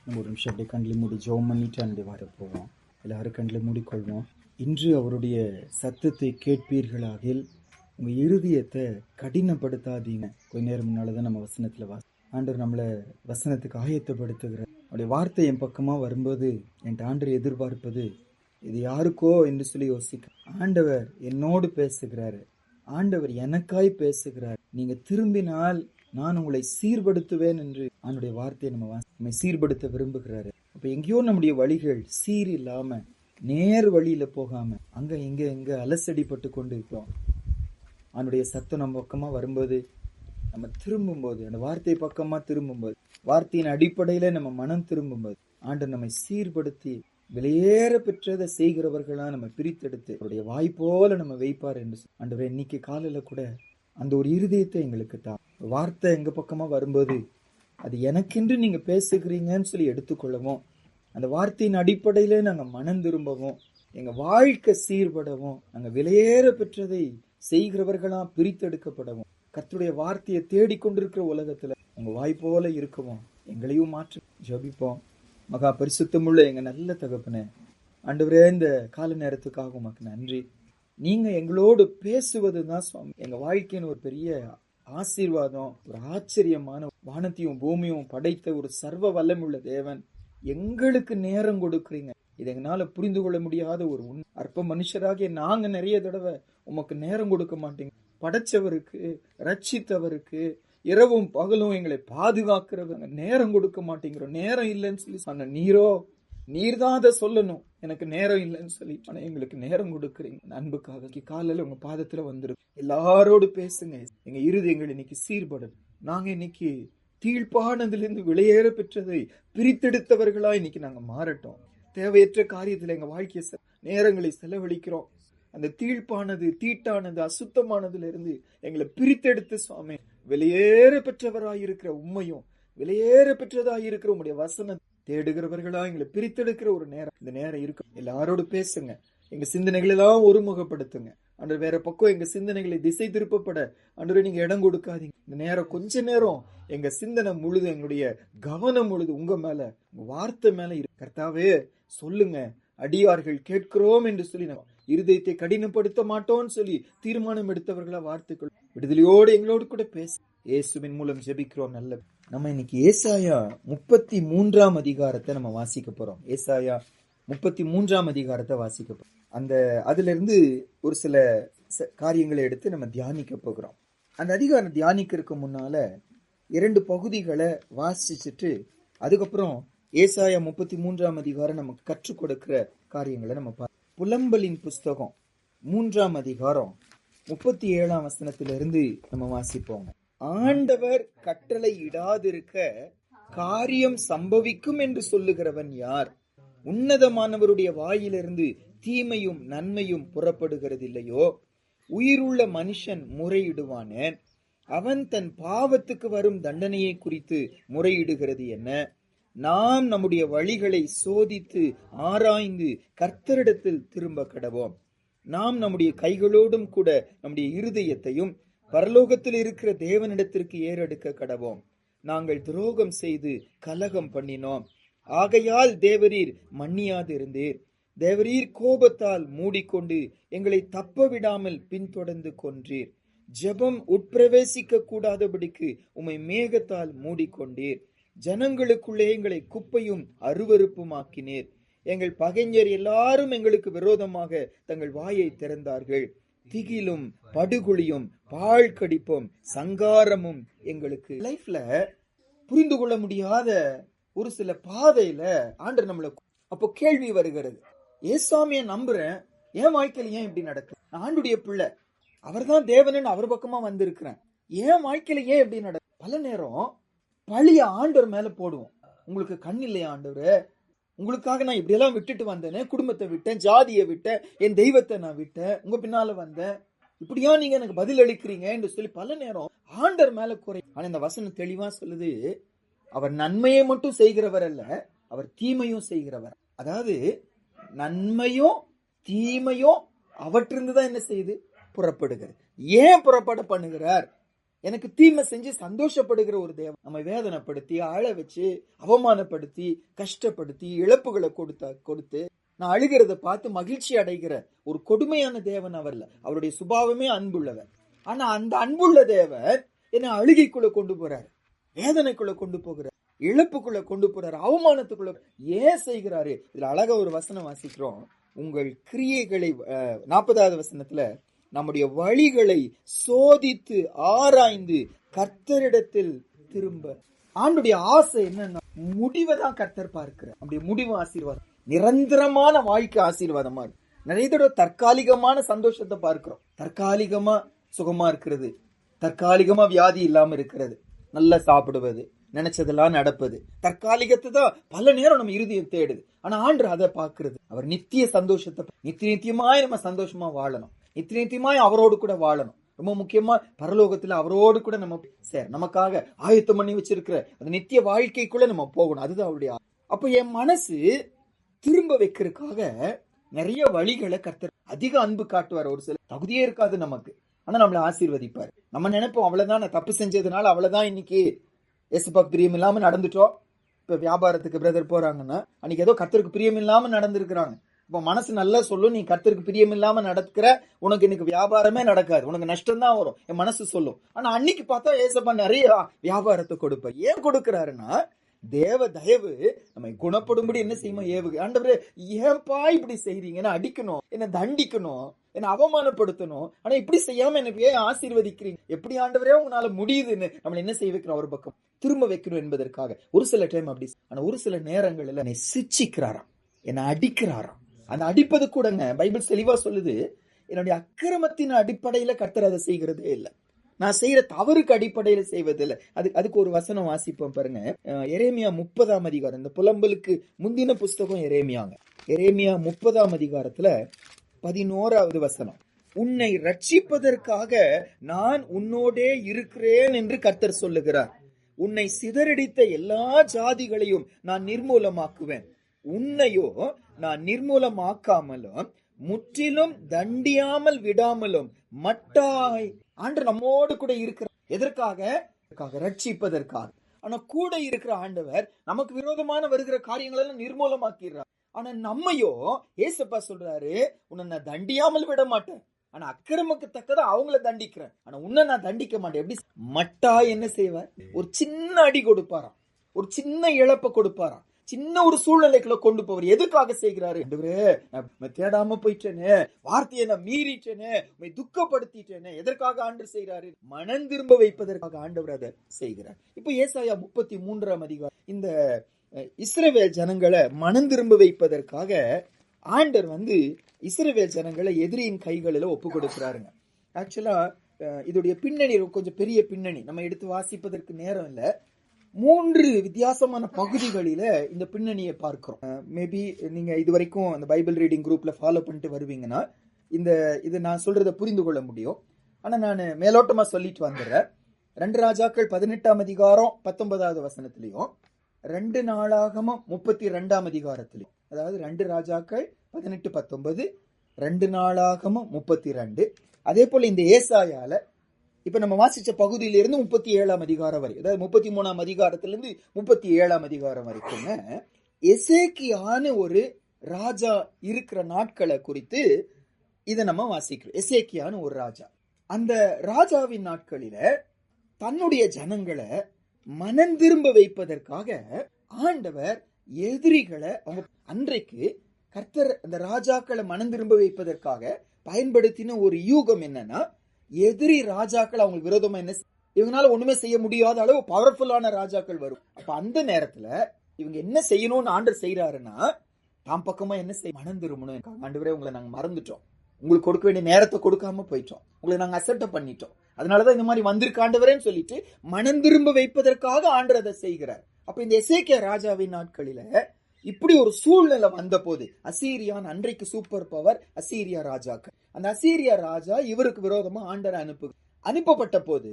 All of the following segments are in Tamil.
நம்ம ஒரு நிமிஷம் அப்படியே கண்ணில் மூடி ஜெபம் பண்ணிட்டு அன்றைய வார போவோம். எல்லாரும் கண்ணில் மூடிக்கொள்வோம். இன்று அவருடைய சத்தத்தை கேட்பீர்களாகில் உங்க இருதயத்தை கடினப்படுத்தாதீங்க. கொஞ்ச நேரம் முன்னாலதான் நம்ம வசனத்துல ஆண்டவர் நம்மளை வசனத்துக்கு ஆயத்தப்படுத்துகிறார். அவருடைய வார்த்தை என் பக்கமா வரும்போது என் ஆண்டவர் எதிர்பார்ப்பது இது யாருக்கோ என்று சொல்லி யோசிக்க, ஆண்டவர் என்னோடு பேசுகிறாரு, ஆண்டவர் எனக்காய் பேசுகிறார், நீங்க திரும்பினால் நான் உங்களை சீர்படுத்துவேன் என்று அவனுடைய வார்த்தையை நம்ம சீர்படுத்த விரும்புகிறாரு. அப்ப எங்கேயோ நம்முடைய வழிகள் சீர் இல்லாம நேர் வழியில போகாம அங்க இங்க அலசடிப்பட்டு கொண்டு இருக்கிறோம். அவனுடைய சத்தம் நம்ம பக்கமா வரும்போது, நம்ம திரும்பும்போது, அந்த வார்த்தை பக்கமா திரும்பும்போது, வார்த்தையின் அடிப்படையில நம்ம மனம் திரும்பும்போது ஆண்டவர் நம்மை சீர்படுத்தி வெளியேற பெற்றதை செய்கிறவர்களா நம்ம பிரித்தெடுத்து அவருடைய வாய்ப்போல நம்ம வைப்பார் என்று ஆண்டவரே, இன்னைக்கு காலையில கூட அந்த ஒரு இருதயத்தை எங்களுக்கு தான். வார்த்தை எங்க பக்கமா வரும்போது அது எனக்கென்று நீங்க பேசுகிறீங்கன்னு சொல்லி எடுத்துக்கொள்ளவும், அந்த வார்த்தையின் அடிப்படையில நாங்க மனம் திரும்பவும், எங்க வாழ்க்கை சீர்படவும், நாங்க வெளியேற பெற்றதை செய்கிறவர்களா பிரித்தெடுக்கப்படவும், கர்த்தருடைய வார்த்தையை தேடிக்கொண்டிருக்கிற உலகத்துல உங்க வாய்ப்போல இருக்கவும் எங்களையும் மாற்றி ஜெபிப்போம். மகா பரிசுத்தமுள்ள எங்க நல்ல தகப்பனே, ஆண்டவரே, இந்த கால நேரத்துக்காக உமக்கு நன்றி. நீங்க எங்களோடு பேசுவதுதான் சுவாமி எங்க வாழ்க்கையின் ஒரு பெரிய ஆசீர்வாதம். ஒரு ஆச்சரியமான வானத்தையும் பூமியும் படைத்த ஒரு சர்வ வல்லமுள்ள தேவன் எங்களுக்கு நேரம் கொடுக்குறீங்க. இது எங்களால புரிந்து கொள்ள முடியாத ஒரு அற்ப மனுஷராகிய நாங்க நிறைய தடவை உமக்கு நேரம் கொடுக்க மாட்டீங்க. படைச்சவருக்கு, ரட்சித்தவருக்கு, இரவும் பகலும் எங்களை பாதுகாக்கிறவங்க நேரம் கொடுக்க மாட்டேங்கிறோம். நேரம் இல்லைன்னு சொல்லி சொன்ன நீர்தான் அதை சொல்லணும், எனக்கு நேரம் இல்லைன்னு சொல்லி. ஆனா எங்களுக்கு நேரம் கொடுக்குறீங்க. அன்புக்காக காலையில உங்க பாதத்துல வந்துடும். எல்லாரோடு பேசுங்க. எங்க இருதயங்கள் இன்னைக்கு சீர்படும். நாங்க இன்னைக்கு தீழ்ப்பானதிலிருந்து வெளியேற பெற்றதை பிரித்தெடுத்தவர்களா இன்னைக்கு நாங்க மாறட்டும். தேவையற்ற காரியத்துல எங்க வாழ்க்கைய நேரங்களை செலவழிக்கிறோம். அந்த தீழ்ப்பானது, தீட்டானது, அசுத்தமானதுல இருந்து எங்களை பிரித்தெடுத்து சுவாமி வெளியேற பெற்றவராயிருக்கிற உண்மையும் வெளியேற பெற்றதாயிருக்கிற உங்களுடைய வசனம் தேடுகிறவர்களா எங்களை பிரித்தெடுக்கிற ஒரு நேரம் இந்த நேரம் இருக்கு. எல்லாரோடு பேசுங்க. எங்க சிந்தனைகள் எல்லாம் ஒருமுகப்படுத்துங்க. அன்று வேற பக்கம் எங்க சிந்தனைகளை திசை திருப்பப்பட அன்று நீங்க இடம் கொடுக்காதீங்க. இந்த நேரம் கொஞ்ச நேரம் எங்க சிந்தனை முழுது, எங்களுடைய கவனம் முழுது உங்க மேல, உங்க வார்த்தை மேல இருக்கு. கர்த்தாவே சொல்லுங்க, அடியார்கள் கேட்கிறோம் என்று சொல்லி நம்ம இருதயத்தை கடினப்படுத்த மாட்டோம்னு சொல்லி தீர்மானம் எடுத்தவர்களா வார்த்தைகள் விடுதலையோடு எங்களோடு கூட பேச இயேசுவின் மூலம் ஜெபிக்கிறோம். நல்ல நம்ம இன்னைக்கு ஏசாயா 33ஆம் அதிகாரத்தை நம்ம வாசிக்க போறோம். ஏசாயா 33ஆம் அதிகாரத்தை வாசிக்க போறோம். அதுல இருந்து ஒரு சில காரியங்களை எடுத்து நம்ம தியானிக்க போகிறோம். அந்த அதிகாரம் தியானிக்கிறதுக்கு முன்னால 2 பகுதிகளை வாசிச்சுட்டு அதுக்கப்புறம் ஏசாயா 33ஆம் அதிகாரம் நமக்கு கற்றுக் கொடுக்கிற காரியங்களை நம்ம புலம்பலின் புஸ்தகம் 3ஆம் அதிகாரம் 37ஆம் வசனத்திலிருந்து நம்ம வாசிப்போம். ஆண்டவர் கட்டளை இடாதிருக்க காரியம் சம்பவிக்கும் என்று சொல்லுகிறவன் யார்? உன்னதமானவருடைய வாயிலிருந்து தீமையும் நன்மையும் புறப்படுகிறது இல்லையோ? உயிருள்ள மனுஷன் முறையிடுவானேன்? அவன் தன் பாவத்துக்கு வரும் தண்டனையை குறித்து முறையிடுகிறது என்ன? நாம் நம்முடைய வழிகளை சோதித்து ஆராய்ந்து கர்த்தரிடத்தில் திரும்ப கடவோம். நாம் நம்முடைய கைகளோடும் கூட நம்முடைய இருதயத்தையும் பரலோகத்தில் இருக்கிற தேவனிடத்திற்கு ஏறெடுக்க கடவோம். நாங்கள் துரோகம் செய்து கலகம் பண்ணினோம், ஆகையால் தேவரீர் மன்னியாது இருந்தீர். தேவரீர் கோபத்தால் மூடிக்கொண்டு எங்களை தப்ப விடாமல் பின்தொடர்ந்து கொன்றீர். ஜெபம் உட்பிரவேசிக்க கூடாதபடிக்கு உம்மை மேகத்தால் மூடிக்கொண்டீர். ஜனங்களுக்குள்ளே எங்களை குப்பையும் அருவருப்புமாக்கினீர். எங்கள் பகைஞர் எல்லாரும் எங்களுக்கு விரோதமாக தங்கள் வாயை திறந்தார்கள். திகிலும் படுகுழியும் பாழ் கடிப்பும் சங்காரமும் எங்களுக்கு. லைஃப்ல புரிந்து கொள்ள முடியாத ஒரு சில பாதையில ஆண்டவர் நம்மள. அப்போ கேள்வி வருகிறது, ஏசாமிய நம்புறேன், என் வாழ்க்கையில ஏன் இப்படி நடக்குது? ஆண்டுடைய பிள்ளை, அவர்தான் தேவனன், அவர் பக்கமா வந்திருக்கிறேன், என் வாழ்க்கையில ஏன் இப்படி நடக்குது? பல நேரம் பழிய ஆண்டவர் மேல போடுவோம். உங்களுக்கு கண் இல்லையா ஆண்டவரே? உங்களுக்காக நான் இப்படியெல்லாம் விட்டுட்டு வந்தேனே, குடும்பத்தை விட்டேன், ஜாதியை விட்டேன், என் தெய்வத்தை நான் விட்டேன், உங்க பின்னால வந்தேன், இப்படியா நீங்க எனக்கு பதில் அளிக்கிறீங்க என்று சொல்லி பல நேரம் ஆண்டவர் மேல குறை. ஆனா இந்த வசனம் தெளிவா சொல்லுது, அவர் நன்மையை மட்டும் செய்கிறவர் அல்ல, அவர் தீமையும் செய்கிறவர். அதாவது நன்மையும் தீமையும் அவற்றிருந்து தான் என்ன செய்யுது? புறப்படுகிறது. ஏன் புறப்பட பண்ணுகிறார்? எனக்கு தீமை செஞ்சு சந்தோஷப்படுகிற ஒரு தேவன் நம்ம வேதனைப்படுத்தி, அழ வச்சு, அவமானப்படுத்தி, கஷ்டப்படுத்தி, இழப்புகளை கொடுத்து நான் அழுகிறத பார்த்து மகிழ்ச்சி அடைகிற ஒரு கொடுமையான தேவன் அவர்ல. அவருடைய சுபாவமே அன்புள்ளவர். ஆனா அந்த அன்புள்ள தேவன் என்ன அழுகைக்குள்ள கொண்டு போறாரு, வேதனைக்குள்ள கொண்டு போகிறார், இழப்புக்குள்ள கொண்டு போறாரு, அவமானத்துக்குள்ள ஏன் செய்கிறாரு? இதுல அழகா ஒரு வசனம் வாசிக்கிறோம். உங்கள் கிரியைகளை 40வது வசனத்துல, நம்முடைய வழிகளை சோதித்து ஆராய்ந்து கர்த்தரிடத்தில் திரும்ப. ஆண்டுடைய ஆசை என்னன்னா, முடிவை தான் கர்த்தர் பார்க்கிறார். நம்முடைய முடிவு ஆசீர்வாதம், நிரந்தரமான வாழ்க்கை ஆசீர்வாதமா இருக்கு. நிறைய தடவை தற்காலிகமான சந்தோஷத்தை பார்க்கிறோம். தற்காலிகமா சுகமா இருக்கிறது, தற்காலிகமா வியாதி இல்லாம இருக்கிறது, நல்லா சாப்பிடுவது, நினைச்சதெல்லாம் நடப்பது, தற்காலிகத்தை தான் பல நேரம் நம்ம இருதயம் தேடுது. ஆனா ஆண்டவர் அதை பார்க்கிறது. அவர் நித்திய சந்தோஷத்தை, நித்தியமாய் நம்ம சந்தோஷமா வாழணும், நித்தியமாய் அவரோடு கூட வாழணும். ரொம்ப முக்கியமா பரலோகத்துல அவரோடு கூட நம்ம நமக்காக ஆயத்தம் பண்ணி வச்சிருக்கிற அந்த நித்திய வாழ்க்கைக்குள்ள நம்ம போகணும். அதுதான் அவருடைய. அப்ப என் மனசு திரும்ப வைக்கிறதுக்காக நிறைய வழிகளை கர்த்தர் அதிக அன்பு காட்டுவார். ஒரு சில தகுதியே இருக்காது நமக்கு, ஆனா நம்மளை ஆசீர்வதிப்பார். நம்ம நினைப்போம் அவ்வளவுதான், நான் தப்பு செஞ்சதுனால அவ்வளவுதான், இன்னைக்கு ஏசப்பாக்கு பிரியம் இல்லாம நடந்துட்டோம். இப்ப வியாபாரத்துக்கு பிரதர் போறாங்கன்னா அன்னைக்கு ஏதோ கர்த்தருக்கு பிரியம் இல்லாம நடந்திருக்கிறாங்க. இப்ப மனசு நல்லா சொல்லும், நீ கர்த்தருக்கு பிரியம் இல்லாம நடக்கிற, உனக்கு இன்னைக்கு வியாபாரமே நடக்காது, உனக்கு நஷ்டம் தான் வரும், என் மனசு சொல்லும். ஆனா அன்னைக்கு பார்த்தா ஏசப்பா நிறைய வியாபாரத்தை கொடுப்பார். ஏன் கொடுக்கிறாருன்னா, தேவ தயவு நம்மை குணப்படும்படி என்ன செய்யுமா ஏவுக. ஆண்டவரே ஏன்பா இப்படி செய்றீங்க, அடிக்கணும், என்ன தண்டிக்கணும், என்ன அவமானப்படுத்தணும், ஆனா இப்படி செய்யாம எனக்கு ஏன் ஆசீர்வதிக்கிறீங்க, எப்படி ஆண்டவரே உங்களால முடியுதுன்னு நம்மள என்ன செய்ய வைக்கிறோம், ஒரு பக்கம் திரும்ப வைக்கணும் என்பதற்காக. ஒரு சில டைம் அப்படி, ஆனா ஒரு சில நேரங்கள்ல என்னை சிச்சிக்கிறாராம், என்ன அடிக்கிறாராம். அந்த அடிப்பது கூடங்க பைபிள் தெளிவா சொல்லுது, என்னுடைய அக்கிரமத்தின் அடிப்படையில கர்த்தர் அதை செய்கிறதே இல்லை, நான் செய்யற தவறுக்கு அடிப்படையில செய்வதில்லை. அதுக்கு ஒரு வசனம் வாசிப்போம் பாருங்க. எரேமியா 30ஆம் அதிகாரம், இந்த புலம்பலுக்கு முந்தின புஸ்தகம் எரேமியாங்க. எரேமியா 30ஆம் அதிகாரத்துல 11வது வசனம். உன்னை ரட்சிப்பதற்காக நான் உன்னோடே இருக்கிறேன் என்று கர்த்தர் சொல்லுகிறார். உன்னை சிதறடித்த எல்லா ஜாதிகளையும் நான் நிர்மூலமாக்குவேன், உன்னையோ நான் நிர்மூலமாக்காமலும் முற்றிலும் தண்டியாமல் விடாமலும் மட்டாய். ஆண்டு நம்மோடு கூட இருக்கிறார். எதற்காக? ரட்சிப்பதற்காக. ஆனா கூட இருக்கிற ஆண்டவர் நமக்கு விரோதமான வருகிற காரியங்கள் எல்லாம் நிர்மூலமாக்கிறார். ஆனா நம்மையோ ஏசப்பா சொல்றாரு, உன்னை நான் தண்டியாமல் விட மாட்டேன், ஆனா அக்கிரமக்கு தக்கதா அவங்கள தண்டிக்கிறேன், ஆனா உன்னை நான் தண்டிக்க மாட்டேன். எப்படி? மட்டா என்ன செய்வார்? ஒரு சின்ன அடி கொடுப்பாராம், ஒரு சின்ன இழப்பை கொடுப்பாராம், சின்ன ஒரு சூழ்நிலைக்குள்ள கொண்டு போவார். எதுக்காக செய்கிறாரு? தேடாம போயிட்டேனே, வார்த்தையை நான் மீறிட்டேனே, துக்கப்படுத்திட்டேனே, எதற்காக ஆண்டவர் செய்கிறாரு? மனம் திரும்ப வைப்பதற்காக ஆண்டவர் அதை செய்கிறார். இப்ப ஏசாயா 33ஆம் அதிகாரம், இந்த இஸ்ரவேல் ஜனங்களை மனம் திரும்ப வைப்பதற்காக ஆண்டவர் இஸ்ரவேல் ஜனங்களை எதிரியின் கைகளில ஒப்பு கொடுக்கிறாருங்க. ஆக்சுவலா இதோடைய பின்னணி கொஞ்சம் பெரிய பின்னணி, நம்ம எடுத்து வாசிப்பதற்கு நேரம் இல்ல. 3 வித்தியாசமான பகுதிகளில இந்த பின்னணியை பார்க்கிறோம். மேபி நீங்க இதுவரைக்கும் அந்த பைபிள் ரீடிங் குரூப்ல ஃபாலோ பண்ணிட்டு வருவீங்கன்னா இது நான் சொல்றதை புரிந்து கொள்ள முடியும். ஆனா நான் மேலோட்டமா சொல்லிட்டு வந்துடுறேன். 2 ராஜாக்கள் 18ஆம் அதிகாரம் 19வது வசனத்திலையும், 2 நாளாகமம் 32ஆம் அதிகாரத்திலையும், அதாவது 2 ராஜாக்கள் 18-19, 2 நாளாகமம் 32, அதே போல இந்த ஏசாயால இப்ப நம்ம வாசிச்ச பகுதியிலிருந்து 37ஆம் அதிகாரம் வரை, அதாவது 33ஆம் அதிகாரத்திலிருந்து 37ஆம் அதிகாரம் வரைக்கும் எசேக்கியான்னு ஒரு ராஜா இருக்கிற நாட்களை குறித்து இதை நம்ம வாசிக்கிறோம். எசேக்கியான்னு ஒரு ராஜா, அந்த ராஜாவின் நாட்களில தன்னுடைய ஜனங்களை மனம் திரும்ப வைப்பதற்காக ஆண்டவர் எதிரிகளை, அவங்க அன்றைக்கு கர்த்தர் அந்த ராஜாக்களை மனம் திரும்ப வைப்பதற்காக பயன்படுத்தின ஒரு யூகம் என்னன்னா, எதிரி ராஜாக்கள் அவங்க விரோதமா என்ன, இவங்களால ஒண்ணுமே செய்ய முடியாத அளவு பவர்ஃபுல்லான ராஜாக்கள் வரும். அப்ப அந்த நேரத்துல இவங்க என்ன செய்யணும்னு ஆண்டவர் செய்யறாருன்னா, தாம் பக்கமா என்ன செய்ய, மனம் திரும்பணும். ஆண்டவரே உங்களை நாங்க மறந்துட்டோம், உங்களுக்கு கொடுக்க வேண்டிய நேரத்தை கொடுக்காம போயிட்டோம், உங்களை நாங்க அசட்டை பண்ணிட்டோம், அதனாலதான் இந்த மாதிரி வந்திருக்கு ஆண்டவரேன்னு சொல்லிட்டு மனம் திரும்ப வைப்பதற்காக ஆண்டவர் அதை செய்கிறார். அப்ப இந்த எசேக்கியா ராஜாவின் நாட்களில இப்படி ஒரு சூழ்நிலை வந்த போது, அசீரியான் அன்றைக்கு சூப்பர் பவர் அசீரியா ராஜாக்கள், அந்த அசீரியா ராஜா இவருக்கு விரோதமா ஆண்டவர் அனுப்பப்பட்ட போது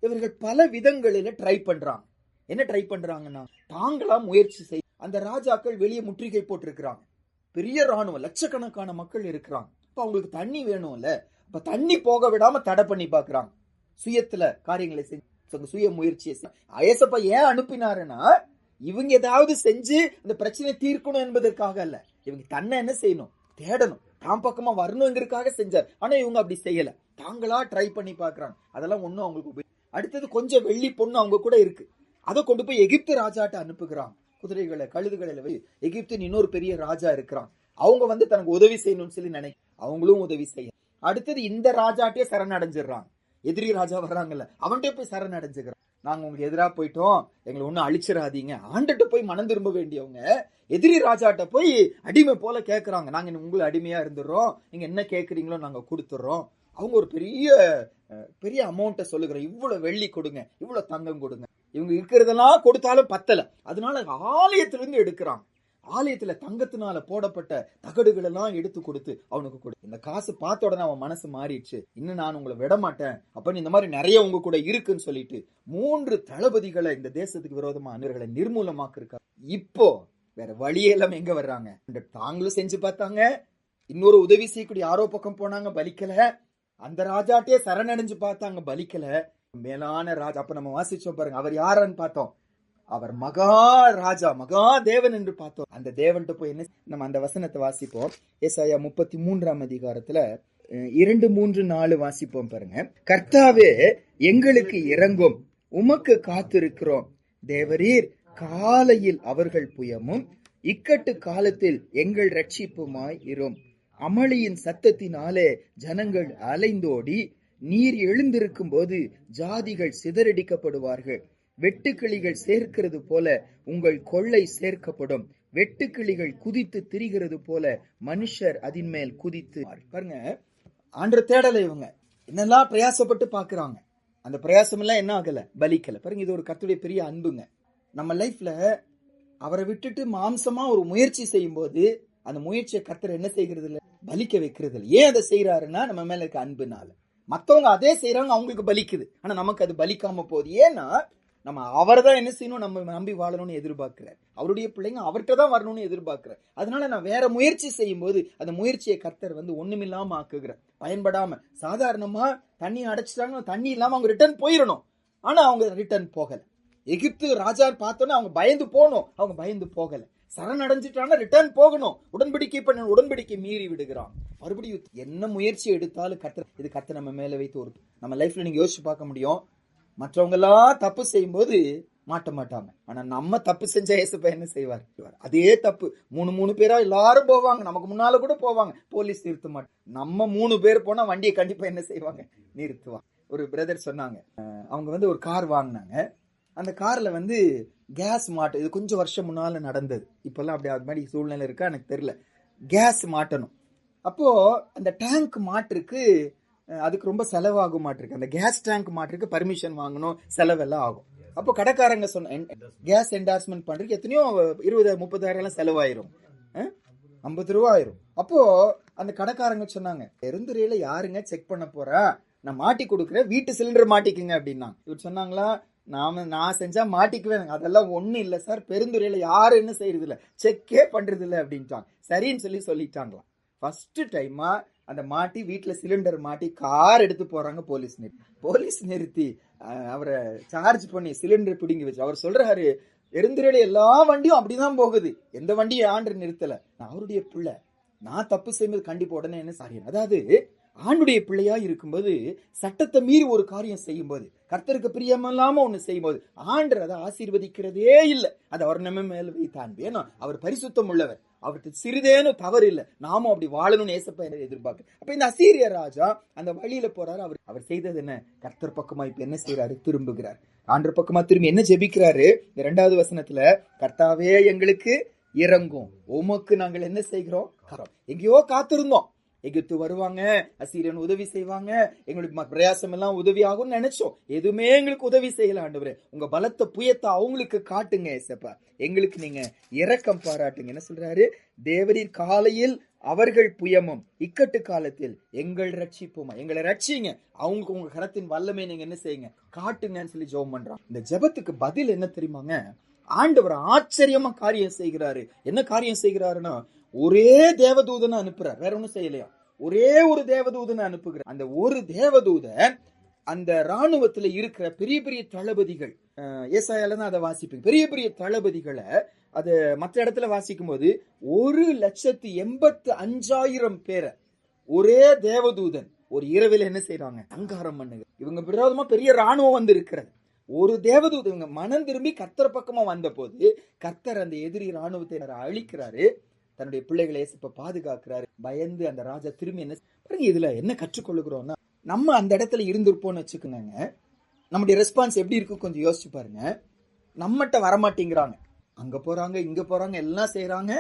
இவர்கள் பல விதங்களில ட்ரை பண்றாங்க. என்ன ட்ரை பண்றாங்கன்னா, தாங்களா முயற்சி செய்ய, அந்த ராஜாக்கள் வெளியே முற்றுகை போட்டிருக்கிறாங்க, பெரிய ராணுவம், லட்சக்கணக்கான மக்கள் இருக்கிறாங்க. அப்ப அவங்களுக்கு தண்ணி வேணும்ல, அப்ப தண்ணி போக விடாம தடை பண்ணி பாக்குறாங்க. சுயத்துல காரியங்களை செஞ்சு சுய முயற்சியை ஏசப்பா ஏன் அனுப்பினாருன்னா, இவங்க ஏதாவது செஞ்சு அந்த பிரச்சனை தீர்க்கணும் என்பதற்காக அல்ல. இவங்க தன்னை என்ன செய்யணும், தேடணும், தாம் பக்கமா வரணுங்கிறதுக்காக செஞ்சார். ஆனா இவங்க அப்படி செய்யல, தாங்களா ட்ரை பண்ணி பாக்குறாங்க. அதெல்லாம் ஒண்ணும் அவங்களுக்கு அடுத்தது கொஞ்சம் வெள்ளி பொண்ணு அவங்க கூட இருக்கு, அதை கொண்டு போய் எகிப்து ராஜாட்ட அனுப்புகிறாங்க. குதிரைகளை கழுதுகளை எகிப்தின் இன்னொரு பெரிய ராஜா இருக்கிறான். அவங்க தனக்கு உதவி செய்யணும்னு சொல்லி அவங்களும் உதவி செய்ய. அடுத்தது இந்த ராஜாட்டே சரணடைஞ்சிடறாங்க. எதிரி ராஜா வர்றாங்கல்ல, அவன்கிட்ட போய் சரணடைஞ்சுக்கிறான். நாங்க உங்களுக்கு எதிராக போயிட்டோம், எங்களை ஒன்னும் அழிச்சிடாதீங்க. ஆண்டுட்டு போய் மனம் திரும்ப வேண்டியவங்க எதிரி ராஜாட்ட போய் அடிமை போல கேட்கறாங்க, நாங்க உங்களை அடிமையா இருந்துடுறோம், நீங்க என்ன கேட்கறீங்களோ நாங்க கொடுத்துடுறோம். அவங்க ஒரு பெரிய பெரிய அமௌண்ட்டை சொல்லுகிறோம், இவ்வளவு வெள்ளி கொடுங்க, இவ்வளவு தங்கம் கொடுங்க. இவங்க இருக்கிறதெல்லாம் கொடுத்தாலும் பத்தல, அதனால ஆலயத்திலிருந்து எடுக்கிறாங்க. ஆலயத்துல தங்கத்தினால போடப்பட்ட தகடுகள் எல்லாம் எடுத்து கொடுத்து அவனுக்கு கொடு. இந்த காசு பார்த்த உடனே அவன் மனசு மாறிடுச்சு, இன்னும் நான் உங்களை விட மாட்டேன், அப்ப இந்த மாதிரி நிறைய உங்க கூட இருக்குன்னு சொல்லிட்டு 3 தளபதிகளை இந்த தேசத்துக்கு விரோதமா அனுர்களை நிர்மூலமாக்கு இருக்காரு. இப்போ வேற வழியெல்லாம் எங்க வர்றாங்க, தாங்களும் செஞ்சு பார்த்தாங்க, இன்னொரு உதவி செய்யக்கூடிய யாரோ பக்கம் போனாங்க, பலிக்கல. அந்த ராஜாட்டே சரணடைஞ்சு பார்த்தாங்க, பலிக்கல. மேலான ராஜா, அப்ப நம்ம வாசிச்சோம் பாருங்க, அவர் யாருன்னு பார்த்தோம், அவர் மகா ராஜா, மகா தேவன் என்று பார்த்தோம். அந்த தேவன்கிட்ட போய் என்ன, நம்ம அந்த வசனத்தை வாசிப்போம். ஏசாயா 33ஆம் அதிகாரத்துல 2, 3, 4 வாசிப்போம் பாருங்க. கர்த்தாவே எங்களுக்கு இரங்கும், உமக்கு காத்திருக்கிறோம். தேவரீர் காலையில் அவர்கள் புயமும் இக்கட்டு காலத்தில் எங்கள் ரட்சிப்புமாய் இரும். அமளியின் சத்தத்தினாலே ஜனங்கள் அலைந்தோடி, நீர் எழுந்திருக்கும் போது ஜாதிகள் சிதறடிக்கப்படுவார்கள். வெட்டுக்கிளிகள் சேர்க்கிறது போல உங்கள் கொள்ளை சேர்க்கப்படும். வெட்டுக்கிளிகள் குதித்து திரிகிறது போல மனுஷர் அதன் மேல் குதித்து. பாருங்க, ஆண்டு தேடலை இவங்க என்னெல்லாம் பிரயாசப்பட்டு பாக்குறாங்க, அந்த பிரயாசம் எல்லாம் என்ன ஆகல, பலிக்கல. பாருங்க, இது ஒரு கர்த்தருடைய பெரிய அன்புங்க. நம்ம லைஃப்ல அவரை விட்டுட்டு மாம்சமா ஒரு முயற்சி செய்யும் போது அந்த முயற்சியை கர்த்தர் என்ன செய்கிறது இல்ல, பலிக்க வைக்கிறது இல்லை. ஏன் அதை செய்யறாருன்னா, நம்ம மேல இருக்க அன்புனால. மத்தவங்க அதே செய்யறாங்க, அவங்களுக்கு பலிக்குது, ஆனா நமக்கு அது பலிக்காம போகுது. ஏன்னா நம்ம அவரை தான் என்ன செய்யணும், நம்ம நம்பி வாழணும்னு எதிர்பார்க்கிறார். அவருடைய பிள்ளைங்க அவர்கிட்ட தான் வரணும்னு எதிர்பார்க்கிறார். அதனால நான் வேற முயற்சி செய்யும் போது அந்த முயற்சியை கர்த்தர் ஒண்ணுமில்லாம ஆக்குகிறார், பயன்படாம. சாதாரணமா தண்ணி அடைச்சிட்டாங்க, தண்ணி இல்லாம அவங்க ரிட்டர்ன் போயிடணும், ஆனா அவங்க ரிட்டர்ன் போகல. எகிப்து ராஜா பார்த்தோன்னா அவங்க பயந்து போகணும், அவங்க பயந்து போகல. சரணடைஞ்சிட்டாங்க, ரிட்டர்ன் போகணும். உடன்படிக்கை பண்ண உடன்படிக்கை மீறி விடுகிறான். மறுபடியும் என்ன முயற்சி எடுத்தாலும் கர்த்தர், இது கர்த்தர் நம்ம மேல வைத்து ஒரு, நம்ம லைஃப்ல நீங்க யோசிச்சு பார்க்க முடியும். மற்றவங்க எல்லாம் தப்பு செய்யும் போது மாட்ட மாட்டாங்க, ஆனா நம்ம தப்பு செஞ்ச ஏசப்பா என்ன செய்வார், அதே தப்பு 3 பேரா எல்லாரும் போவாங்க, நமக்கு முன்னால கூட போவாங்க, போலீஸ் நிறுத்த மாட்டாங்க. நம்ம 3 பேர் போனா வண்டியை கண்டிப்பா என்ன செய்வாங்க, நிறுத்துவாங்க. ஒரு பிரதர் சொன்னாங்க, அவங்க ஒரு கார் வாங்கினாங்க. அந்த கார்ல கேஸ் மாட்டு, இது கொஞ்சம் வருஷம் முன்னால நடந்தது, இப்பெல்லாம் அப்படி அது மாதிரி சூழ்நிலை இருக்கா எனக்கு தெரியல. கேஸ் மாட்டணும். அப்போ அந்த டேங்க் மாட்டுருக்கு, அதுக்கு ரொம்ப செலவாகும் மாட்டிருக்கு. அந்த கேஸ் டேங்க் மாட்டிருக்கு பர்மிஷன் வாங்கணும், செலவெல்லாம் ஆகும். அப்போ கடைக்காரங்க சொன்ன, கேஸ் என்டார்ஸ்மெண்ட் பண்றதுக்கு எத்தனையோ 20-30,000 எல்லாம் செலவாயிரும், 50 ரூபா ஆயிரும். அப்போ அந்த கடைக்காரங்க சொன்னாங்க, பெருந்துறையில யாருங்க செக் பண்ண போறா, நான் மாட்டி கொடுக்குறேன், வீட்டு சிலிண்டர் மாட்டிக்குங்க அப்படின்னா. இவர் சொன்னாங்களா, நான் செஞ்சா மாட்டிக்குவேன், அதெல்லாம் ஒண்ணும் இல்ல சார், பெருந்துறையில யாரும் என்ன செய்யறது இல்ல, செக்கே பண்றது இல்ல அப்படின்ட்டாங்க. சரின்னு சொல்லிட்டாங்களாம். ஃபர்ஸ்ட் டைமா அந்த மாட்டி வீட்டுல சிலிண்டர் மாட்டி கார் எடுத்து போறாங்க. போலீஸ் நிறுத்தி அவரை சார்ஜ் பண்ணி சிலிண்டர் பிடிங்கி வச்சு அவர் சொல்றாரு, பெருந்துறையில எல்லா வண்டியும் அப்படிதான் போகுது, எந்த வண்டியும் ஆண்டு நிறுத்தல, நான் அவருடைய பிள்ளை, நான் தப்பு செய்யும்போது கண்டிப்பா உடனே என்ன சாரி. அதாவது ஆண்டுடைய பிள்ளையா இருக்கும்போது சட்டத்தை மீறி ஒரு காரியம் செய்யும் போது, கர்த்தருக்கு பிரியமில்லாம ஒண்ணு செய்யும் போது ஆண்டர் அதை ஆசீர்வதிக்கிறதே இல்லை. அது அவர் நம்ம மேல வைத்தான். ஏன்னா அவர் பரிசுத்தம் உள்ளவர், அவருக்கு சிறிதேனும் தவறு இல்லை. நாமும் அப்படி வாழணும்னு ஏசப்பா எதிர்பார்க்க. அப்ப இந்த அசீரிய ராஜா அந்த வழியில போறாரு. அவர் செய்தது என்ன, கர்த்தர் பக்கமா இப்ப என்ன செய்யறாரு, திரும்புகிறார். ஆண்டர் பக்கமா திரும்பி என்ன ஜெபிக்கிறாரு, இந்த 2வது வசனத்துல, கர்த்தாவே எங்களுக்கு இறங்கும், உமக்கு நாங்கள் என்ன செய்கிறோம், எங்கேயோ காத்திருந்தோம், எகிப்து வருவாங்க, அசீரியன் உதவி செய்வாங்க, எங்களுக்கு பிரயாசம் எல்லாம் உதவி ஆகும் நினைச்சோம், எதுவுமே எங்களுக்கு உதவி செய்யல ஆண்டவரே, உங்க பலத்த புயத்தை அவங்களுக்கு காட்டுங்க ஏசப்பா, எங்களுக்கு நீங்க இரக்கம் பாராட்டுங்க. என்ன சொல்றாரு, தேவரீர் காலையில் அவர்கள் புயமும் இக்கட்டு காலத்தில் எங்கள் ரட்சிப்புமா, எங்களை ரட்சிங்க, அவங்களுக்கு உங்க கரத்தின் வல்லமை நீங்க என்ன செய்யுங்க, காட்டுங்கன்னு சொல்லி ஜெபம் பண்றான். இந்த ஜெபத்துக்கு பதில் என்ன தெரியுமாங்க, ஆண்டவர் ஆச்சரியமா காரியம் செய்கிறாரு. என்ன காரியம் செய்கிறாருன்னா, ஒரே தேவதூதனை அனுப்புறார், வேற ஒண்ணும் செய்யலையா, ஒரே ஒரு தேவதூதனை அனுப்புகிறார். அந்த ஒரு தேவதூதன் அந்த ராணுவத்துல இருக்கிற பெரிய பெரிய தளபதிகள், ஏசாயால தான் அதை வாசிப்பீங்க, பெரிய பெரிய தளபதிகளை அது மற்ற இடத்துல வாசிக்கும் போது 1,85,000 பேரை ஒரே தேவதூதன் ஒரு இரவில் என்ன செய்யறாங்க, சங்காரம் பண்ணுங்க. இவங்க விரோதமா பெரிய ராணுவம் வந்து இருக்கிறது. ஒரு தேவதூதன் இவங்க மனம் திரும்பி கர்த்தர் பக்கமா வந்த போது கர்த்தர் அந்த எதிரி ராணுவத்தை அழிக்கிறாரு, தன்னுடைய பிள்ளைகளை ஏசப்ப பாதுகாக்கிறாரு. பயந்து அந்த ராஜா திரும்பி என்ன பாருங்க, இதுல என்ன கற்றுக்கொள்ளுகிறோம்னா, நம்ம அந்த இடத்துல இருந்திருப்போம்னு வச்சுக்கோங்க, நம்முடைய ரெஸ்பான்ஸ் எப்படி இருக்கு கொஞ்சம் யோசிச்சு பாருங்க. நம்மகிட்ட வரமாட்டேங்கிறாங்க, அங்க போறாங்க இங்க போறாங்க எல்லாம் செய்யறாங்க,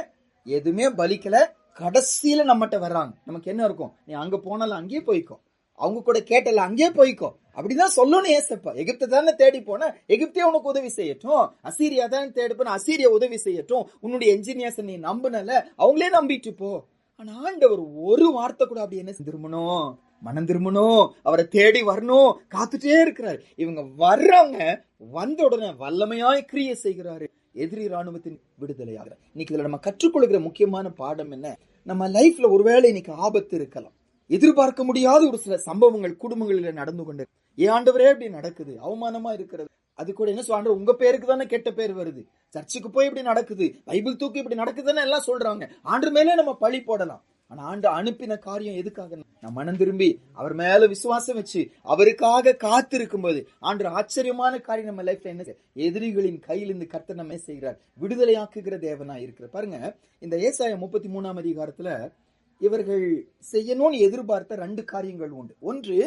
எதுவுமே பலிக்கல. கடைசியில நம்மகிட்ட வர்றாங்க, நமக்கு என்ன இருக்கும், நீ அங்க போனாலும் அங்கேயே போய்க்கோ, அவங்க கூட கேட்டல அங்கேயே போய்க்கோ அப்படிதான் சொல்லணும் ஏசப்பா. எகிப்தை தானே தேடி போன, எகிப்தே உனக்கு உதவி செய்யட்டும். அசீரியா தானே தேடி போன, அசீரியா உதவி செய்யட்டும். உன்னுடைய என்ஜினியர்ஸ் நீ நம்பினல, அவங்களே நம்பிட்டு போ. ஆனா ஆண்டவர் ஒரு வார்த்தை கூட அப்படி என்ன திரும்பணும், மனம் திரும்பணும், அவரை தேடி வரணும், காத்துட்டே இருக்கிறாரு. இவங்க வர்றவங்க வந்த உடனே வல்லமையாய் கிரியை செய்கிறாரு, எதிரி ராணுவத்தின் விடுதலையாக. இன்னைக்கு இதுல நம்ம கற்றுக்கொள்கிற முக்கியமான பாடம் என்ன, நம்ம லைஃப்ல ஒருவேளை இன்னைக்கு ஆபத்து இருக்கலாம், எதிர்பார்க்க முடியாத ஒரு சில சம்பவங்கள் குடும்பங்களில் நடந்து கொண்டு, ஏன் ஆண்டவரே இப்படி நடக்குது, அவமானமா இருக்கிறது, அது கூட என்ன சொல்ற, உங்க பேருக்கு தானே கெட்ட பேர் வருது, சர்ச்சுக்கு போய் இப்படி நடக்குது, பைபிள் தூக்கி இப்படி நடக்குதுன்னு எல்லாம் சொல்றாங்க, ஆண்டு மேலே நம்ம பழி போடலாம். ஆனா ஆண்டு அனுப்பின காரியம் எதுக்காக, நான் மனம் திரும்பி அவர் மேல விசுவாசம் வச்சு அவருக்காக காத்து இருக்கும் போது ஆண்டு ஆச்சரியமான காரியம் நம்ம லைஃப்ல என்ன, எதிரிகளின் கையிலிருந்து கர்த்தர் நம்ம செய்கிறார், விடுதலையாக்குகிற தேவனா இருக்கிற. பாருங்க, இந்த ஏசாயா 33ஆம் அதிகாரத்துல இவர்கள் செய்யணும்னு எதிர்பார்த்த 2 காரியங்கள் உண்டு. ஒன்று,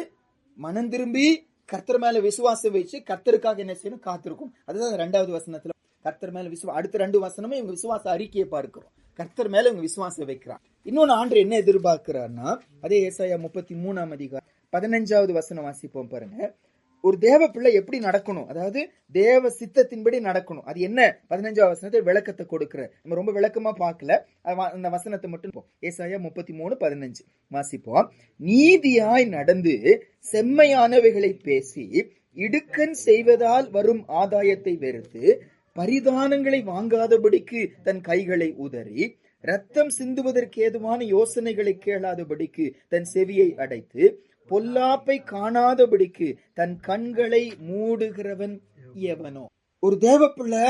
மனம் திரும்பி கர்த்தர் மேல விசுவாசம் வச்சு கர்த்தருக்காக என்ன செய்யணும், காத்திருக்கும். அதுதான் 2வது வசனத்துல கர்த்தர் மேல அடுத்த 2 வசனமே இவங்க விசுவாச அறிக்கையை பார்க்கிறோம், கர்த்தர் மேல இவங்க விசுவாசம் வைக்கிறார். இன்னொன்னு ஆண்டு என்ன எதிர்பார்க்கிறார்னா, அதே ஏசாயா 33ஆம் அதிகாரம் 15வது வசனம் வாசிப்போம் பாருங்க. ஒரு தேவ பிள்ளை எப்படி நடக்கணும், அதாவது தேவ சித்தத்தின்படி நடக்கணும், அது என்ன 15வது வசனத்தை விளக்கத்தை கொடுக்கிற. நம்ம ரொம்ப விளக்கமா பார்க்கல, அந்த வசனத்தை மட்டும் ஏசாயா 33:15 வாசிப்போம். நீதியாய் நடந்து செம்மையானவைகளை பேசி இடுக்கண் செய்வதால் வரும் ஆதாயத்தை வெறுத்து பரிதானங்களை வாங்காதபடிக்கு தன் கைகளை உதறி ரத்தம் சிந்துவதற்கு ஏதுவான யோசனைகளை கேளாதபடிக்கு தன் செவியை அடைத்து பொல்லாப்பை காணாதபடிக்கு தன் கண்களை மூடுகிறவன் எவனோ. ஒரு தேவப்பிள்ளை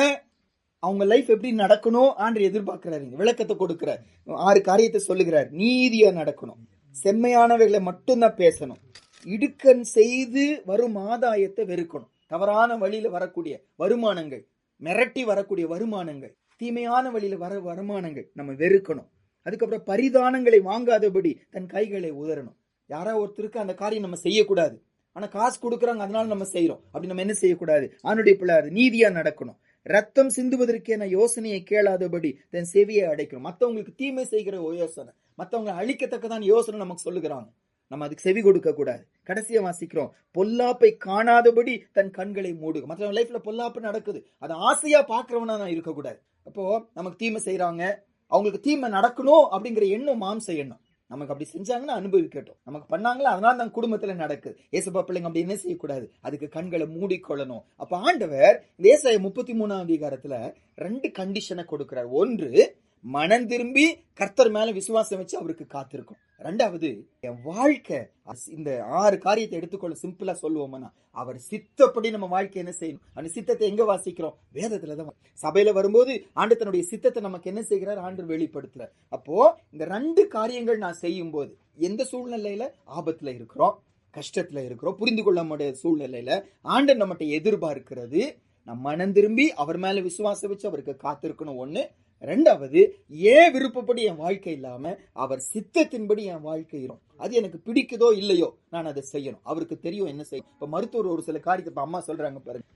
அவங்க லைஃப் எப்படி நடக்கணும் ஆண்டு எதிர்பார்க்கிறாரு, விளக்கத்தை கொடுக்கிறார், 6 காரியத்தை சொல்லுகிறார். நீதியா நடக்கணும், செம்மையானவைகளை மட்டும்தான் பேசணும், இடுக்கண் செய்து வரும் ஆதாயத்தை வெறுக்கணும், தவறான வழியில வரக்கூடிய வருமானங்கள், மிரட்டி வரக்கூடிய வருமானங்கள், தீமையான வழியில வர வருமானங்கள் நம்ம வெறுக்கணும். அதுக்கப்புறம் பரிதானங்களை வாங்காதபடி தன் கைகளை உதறணும். யாரா ஒருத்தருக்கு அந்த காரியம் நம்ம செய்யக்கூடாது, ஆனா காசு கொடுக்குறாங்க அதனால நம்ம செய்யறோம், அப்படி நம்ம என்ன செய்யக்கூடாது, ஆணுடைய பிள்ளை நீதியா நடக்கணும். ரத்தம் சிந்துவதற்கேன யோசனையை கேளாதபடி தன் செவியை அடைக்கணும். மற்றவங்களுக்கு தீமை செய்கிற யோசனை, மற்றவங்களை அழிக்கத்தக்கதான் யோசனை நமக்கு சொல்லுகிறாங்க, நம்ம அதுக்கு செவி கொடுக்க கூடாது. கடைசியா வாசிக்கிறோம், பொல்லாப்பை காணாதபடி தன் கண்களை மூடுக. மற்றவங்க லைஃப்ல பொல்லாப்பு நடக்குது, அதை ஆசையா பாக்குறவனா நான் இருக்கக்கூடாது. அப்போ நமக்கு தீமை செய்யறாங்க, அவங்களுக்கு தீமை நடக்கணும் அப்படிங்கிற எண்ணம் மாம்ச எண்ணம், நமக்கு அப்படி செஞ்சாங்கன்னா அனுபவிக்கட்டும், நமக்கு பண்ணாங்களா அதனால தான் குடும்பத்துல நடக்குது. ஏசப்பா பிள்ளைங்க அப்படி என்ன செய்யக்கூடாது, அதுக்கு கண்களை மூடிக்கொள்ளணும். அப்ப ஆண்டவர் இந்த ஏசாயா 33ஆம் அதிகாரத்துல 2 கண்டிஷனை கொடுக்கிறார். ஒன்று, மனம் திரும்பி கர்த்தர் மேல விசுவாசம் வச்சு அவருக்கு காத்திருக்கும். 2வது, என் வாழ்க்கை இந்த 6 காரியத்தை எடுத்துக்கொள்ள சிம்பிளா சொல்லுவோம்னா, அவர் சித்தப்படி நம்ம வாழ்க்கை என்ன செய்யணும். அந்த சித்தத்தை எங்க வாசிக்கிறோம், வேதத்துலதான். சபையில வரும்போது ஆண்டு தன்னுடைய சித்தத்தை நமக்கு என்ன செய்கிறார், ஆண்டு வெளிப்படுத்துறார். அப்போ இந்த 2 காரியங்கள் நான் செய்யும் போது, எந்த சூழ்நிலையில ஆபத்துல இருக்கிறோம், கஷ்டத்துல இருக்கிறோம், புரிந்து கொள்ள முடியாத சூழ்நிலையில ஆண்டு நம்மகிட்ட எதிர்பார்க்கிறது, நம் மனம் திரும்பி அவர் மேல விசுவாசம் வச்சு அவருக்கு காத்திருக்கணும். 1. 2வது, ஏன் விருப்பப்படி என் வாழ்க்கை இல்லாம அவர் சித்தத்தின்படி என் வாழ்க்கை இருக்கும். அது எனக்கு பிடிக்குதோ இல்லையோ நான் அதை செய்யணும், அவருக்கு தெரியும் என்ன செய்யும். இப்ப மருத்துவர் ஒரு சில காரியத்தை, இப்ப அம்மா சொல்றாங்க பாருங்க,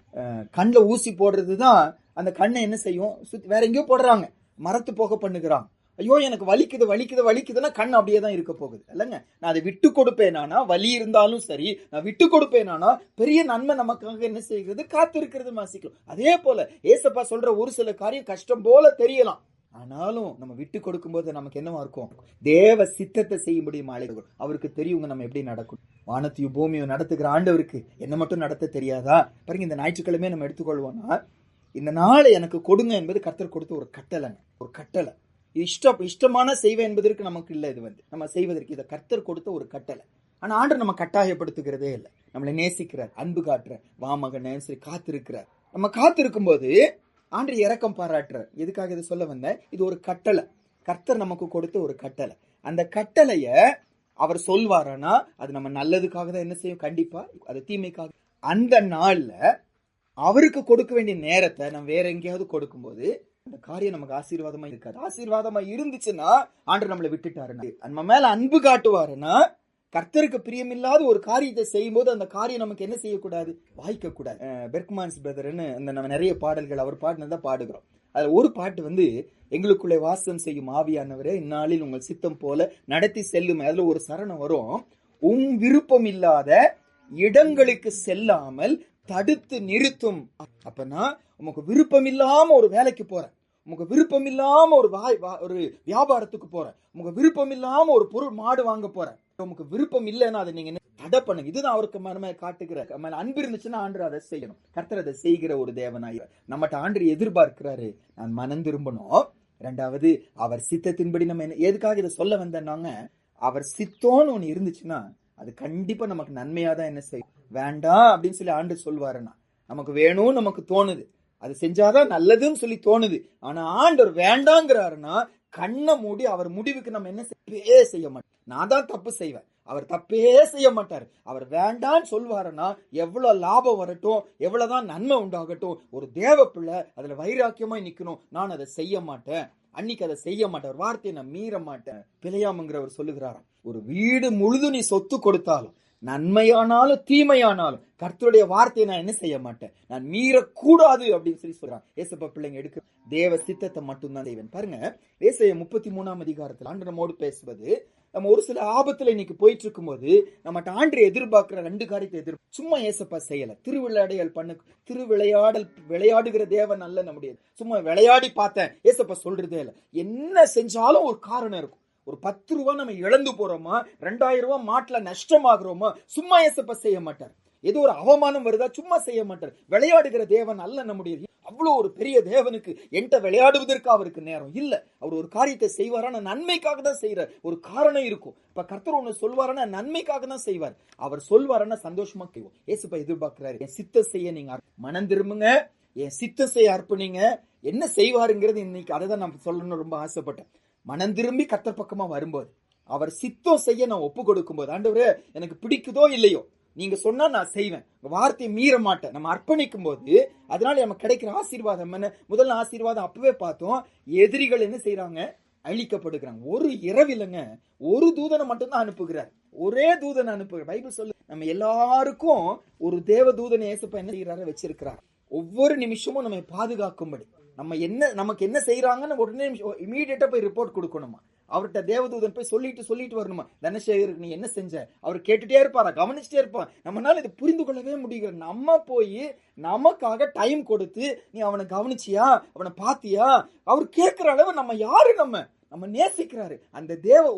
கண்ணுல ஊசி போடுறதுதான் அந்த கண்ணை என்ன செய்யும், வேற எங்கேயோ போடுறாங்க, மரத்து போக பண்ணுகிறாங்க. ஐயோ எனக்கு வலிக்குதுன்னா கண் அப்படியே தான் இருக்க போகுது இல்லைங்க. நான் அதை விட்டு கொடுப்பேனானா, வலி இருந்தாலும் சரி நான் விட்டு கொடுப்பேனானா பெரிய நன்மை நமக்காக என்ன செய்கிறது, காத்திருக்கிறது வாசிக்கலாம். அதே போல ஏசப்பா சொல்ற ஒரு சில காரியம் கஷ்டம் போல தெரியலாம், ஆனாலும் நம்ம விட்டு கொடுக்கும் போது நமக்கு என்னவா இருக்கும், தேவ சித்தத்தை செய்யும்படி அழைக்கிறோம். அவருக்கு தெரியுங்க நம்ம எப்படி நடக்கும். வானத்தையும் பூமியும் நடத்துகிற ஆண்டவருக்கு என்ன மட்டும் நடத்த தெரியாதா பாருங்க. இந்த ஞாயிற்றுக்கிழமை நம்ம எடுத்துக்கொள்வோம்னா, இந்த நாளை எனக்கு கொடுங்க என்பது கர்த்தர் கொடுத்த ஒரு கட்டளைங்க, ஒரு கட்டளை. இஷ்டமான செய்வேன் என்பதற்கு நமக்கு இல்லை, இது நம்ம செய்வதற்கு இதை கர்த்தர் கொடுத்த ஒரு கட்டளை. ஆனா ஆண்டவர் நம்ம கட்டாயப்படுத்துகிறதே இல்லை. நம்மளை நேசிக்கிறார், அன்பு காட்டுறார், வா மகனே சரி காத்திருக்கிறார். நம்ம காத்திருக்கும் போது ஆண்டவர் இரக்கம் பாராட்டுறார். எதுக்காக இதை சொல்ல வந்தேன்? இது ஒரு கட்டளை, கர்த்தர் நமக்கு கொடுத்த ஒரு கட்டளை. அந்த கட்டளைய அவர் சொல்வாரானா அது நம்ம நல்லதுக்காக தான். என்ன செய்யும்? கண்டிப்பா அது தீமைக்காக. அந்த நாள்ல அவருக்கு கொடுக்க வேண்டிய நேரத்தை நம்ம வேற எங்கேயாவது கொடுக்கும்போது அந்த காரியம் நமக்கு ஆசீர்வாதமா இருக்காது. ஆசீர்வாதமா இருந்துச்சுன்னா ஆண்டவர் நம்மளை விட்டுட்டாருன்னா, நம்ம மேல அன்பு காட்டுவாருன்னா, கர்த்தருக்கு பிரியமில்லாத ஒரு காரியத்தை செய்யும் போது அந்த காரியம் நமக்கு என்ன செய்யக்கூடாது? வாய்க்க கூடாது. பெர்க்மான்ஸ் பிரதர்னு நம்ம நிறைய பாடல்கள் அவர் பாடினதான் பாடுகிறோம். அதுல ஒரு பாட்டு எங்களுக்குள்ளே வாசம் செய்யும் ஆவியானவரே இந்நாளில் உங்கள் சித்தம் போல நடத்தி செல்லும். அதுல ஒரு சரணம் வரும், விருப்பம் இல்லாத இடங்களுக்கு செல்லாமல் தடுத்து நிறுத்தும். அப்பனா உமக்கு விருப்பம் இல்லாம ஒரு வேலைக்கு போற, உமக்கு விருப்பம் இல்லாம ஒரு வியாபாரத்துக்கு போற, உமக்கு விருப்பம் இல்லாம ஒரு பொருள் மாடு வாங்க போற, உமக்கு விருப்பம் இல்லைன்னா அதை நீங்க தடை பண்ணுங்க. இதுதான் அவருக்கு மனமே காட்டுகிற அன்பு இருந்துச்சுன்னா ஆண்டவர் அதை செய்யணும். கர்த்தர் அதை செய்கிற ஒரு தேவனாய் நம்மகிட்ட ஆண்டவர் எதிர்பார்க்கிறாரு, நான் மனம் திரும்பணும். இரண்டாவது, அவர் சித்தத்தின்படி நம்ம எதுக்காக இதை சொல்ல வந்தேன்னாங்க, அவர் சித்தோன்னு ஒண்ணு இருந்துச்சுன்னா அது கண்டிப்பா நமக்கு நன்மையா தான் என்ன செய்யும். வேண்டாம் அப்படின்னு சொல்லி ஆண்டு சொல்வாருன்னா நமக்கு வேணும்னு நமக்கு தோணுது, அது செஞ்சாதான் நல்லதுன்னு சொல்லி தோணுது. ஆனா ஆண்டவர் வேண்டாங்கிறாருன்னா கண்ணை மூடி அவர் முடிவுக்கு நம்ம என்ன செய்ய மாட்டோம். நான் தான் தப்பு செய்வேன், அவர் தப்பே செய்ய மாட்டார். அவர் வேண்டான்னு சொல்வாருன்னா எவ்வளவு லாபம் வரட்டும், எவ்வளவுதான் நன்மை உண்டாகட்டும், ஒரு தேவ பிள்ளை அதுல வைராக்கியமா நிக்கணும். நான் அதை செய்ய மாட்டேன், அன்னைக்கு அதை செய்ய மாட்டேன், ஒரு வார்த்தையை நான் மீற மாட்டேன். பிழையாமங்கிறவர் சொல்லுகிறாராம், ஒரு வீடு முழுதும் நீ சொத்து கொடுத்தாலும் நன்மையானாலும் தீமையானாலும் கர்த்தருடைய வார்த்தையை நான் என்ன செய்ய மாட்டேன், நான் மீறக்கூடாது அப்படின்னு சொல்லி சொல்றான். ஏசப்பா பிள்ளைங்க எடுக்க தேவ சித்தத்தை மட்டும்தான் செய்வேன். பாருங்க, ஏசாயா 33ஆம் அதிகாரத்தில் ஆண்டு நம்மோடு பேசுவது, நம்ம ஒரு சில ஆபத்துல இன்னைக்கு போயிட்டு இருக்கும் போது நம்ம ஆண்டு எதிர்பார்க்கிற 2 காரியத்தை சும்மா ஏசப்பா செய்யல. விளையாடுகிற தேவன் அல்ல நம்முடைய. சும்மா விளையாடி பார்த்தேன் ஏசப்பா சொல்றதே இல்லை. என்ன செஞ்சாலும் ஒரு காரணம் இருக்கும். ஒரு 10 ரூபாய் நம்ம இழந்து போறோமா, 2000 ரூபாய் மாட்டுல நஷ்டமாகிறோமா, சும்மா ஏசப்பா செய்ய மாட்டார். ஏதோ ஒரு அவமானம் வருதா, சும்மா செய்ய மாட்டார். விளையாடுகிற தேவன் அல்ல நம்முடைய. அவ்வளவு ஒரு பெரிய தேவனுக்கு என்கிட்ட விளையாடுவதற்கு அவருக்கு நேரம் இல்ல. அவர் ஒரு காரியத்தை செய்வாரான நன்மைக்காக தான் செய்யறார். ஒரு காரணம் இருக்கும். இப்ப கர்த்தர் ஒண்ணு சொல்வாரான நன்மைக்காக தான் செய்வார். அவர் சொல்வாரான சந்தோஷமா கேட்கும். ஏசப்பா எதிர்பார்க்கிறாரு, என் சித்த செய்ய நீங்க மனம் திரும்புங்க, என் சித்த செய்ய அர்ப்பணிங்க. என்ன செய்வாருங்கிறது இன்னைக்கு அதை தான் நான் சொல்லணும்னு ரொம்ப ஆசைப்பட்டேன். மனம் திரும்பி கர்த்தர் பக்கமா வரும்போது, அவர் சித்தம் செய்ய நான் ஒப்பு கொடுக்கும் போது, ஆண்டவரே எனக்கு பிடிக்குதோ இல்லையோ நீங்க சொன்னா நான் செய்வேன், வார்த்தையை மீற மாட்டேன், நம்ம அர்ப்பணிக்கும் போது அதனால நமக்கு கிடைக்கிற ஆசீர்வாதம் என்ன? முதல்ல ஆசீர்வாதம் அப்பவே பார்த்தோம், எதிரிகள் என்ன செய்யறாங்க? அழிக்கப்படுகிறாங்க. ஒரு இரவில்லைங்க, ஒரு தூதனை மட்டும்தான் அனுப்புகிறார், ஒரே தூதனை அனுப்புகிறார். பைபிள் சொல்லு, நம்ம எல்லாருக்கும் ஒரு தேவ தூதனை ஏசப்பா என்ன செய்யறாரு? வச்சிருக்கிறார். ஒவ்வொரு நிமிஷமும் நம்ம பாதுகாக்கும்படி. நமக்கு என்ன செய்யறாங்கன்னு உடனே இமீடியட்டா போய் ரிப்போர்ட் கொடுக்கணுமா? அவர்கிட்ட தேவதூதன் போய் சொல்லிட்டு வரணுமா? தனசேகருக்கு நீ என்ன செஞ்ச? அவர் கேட்டுட்டே இருப்பாரா? கவனிச்சுட்டே இருப்பான். நம்மளால இது புரிந்து கொள்ளவே முடியல. நம்ம போய் நமக்காக டைம் கொடுத்து நீ அவனை கவனிச்சியா, அவனை பாத்தியா, அவர் கேட்கிற அளவு நம்ம யாரு? நம்ம நேசிக்கிறாரு. அந்த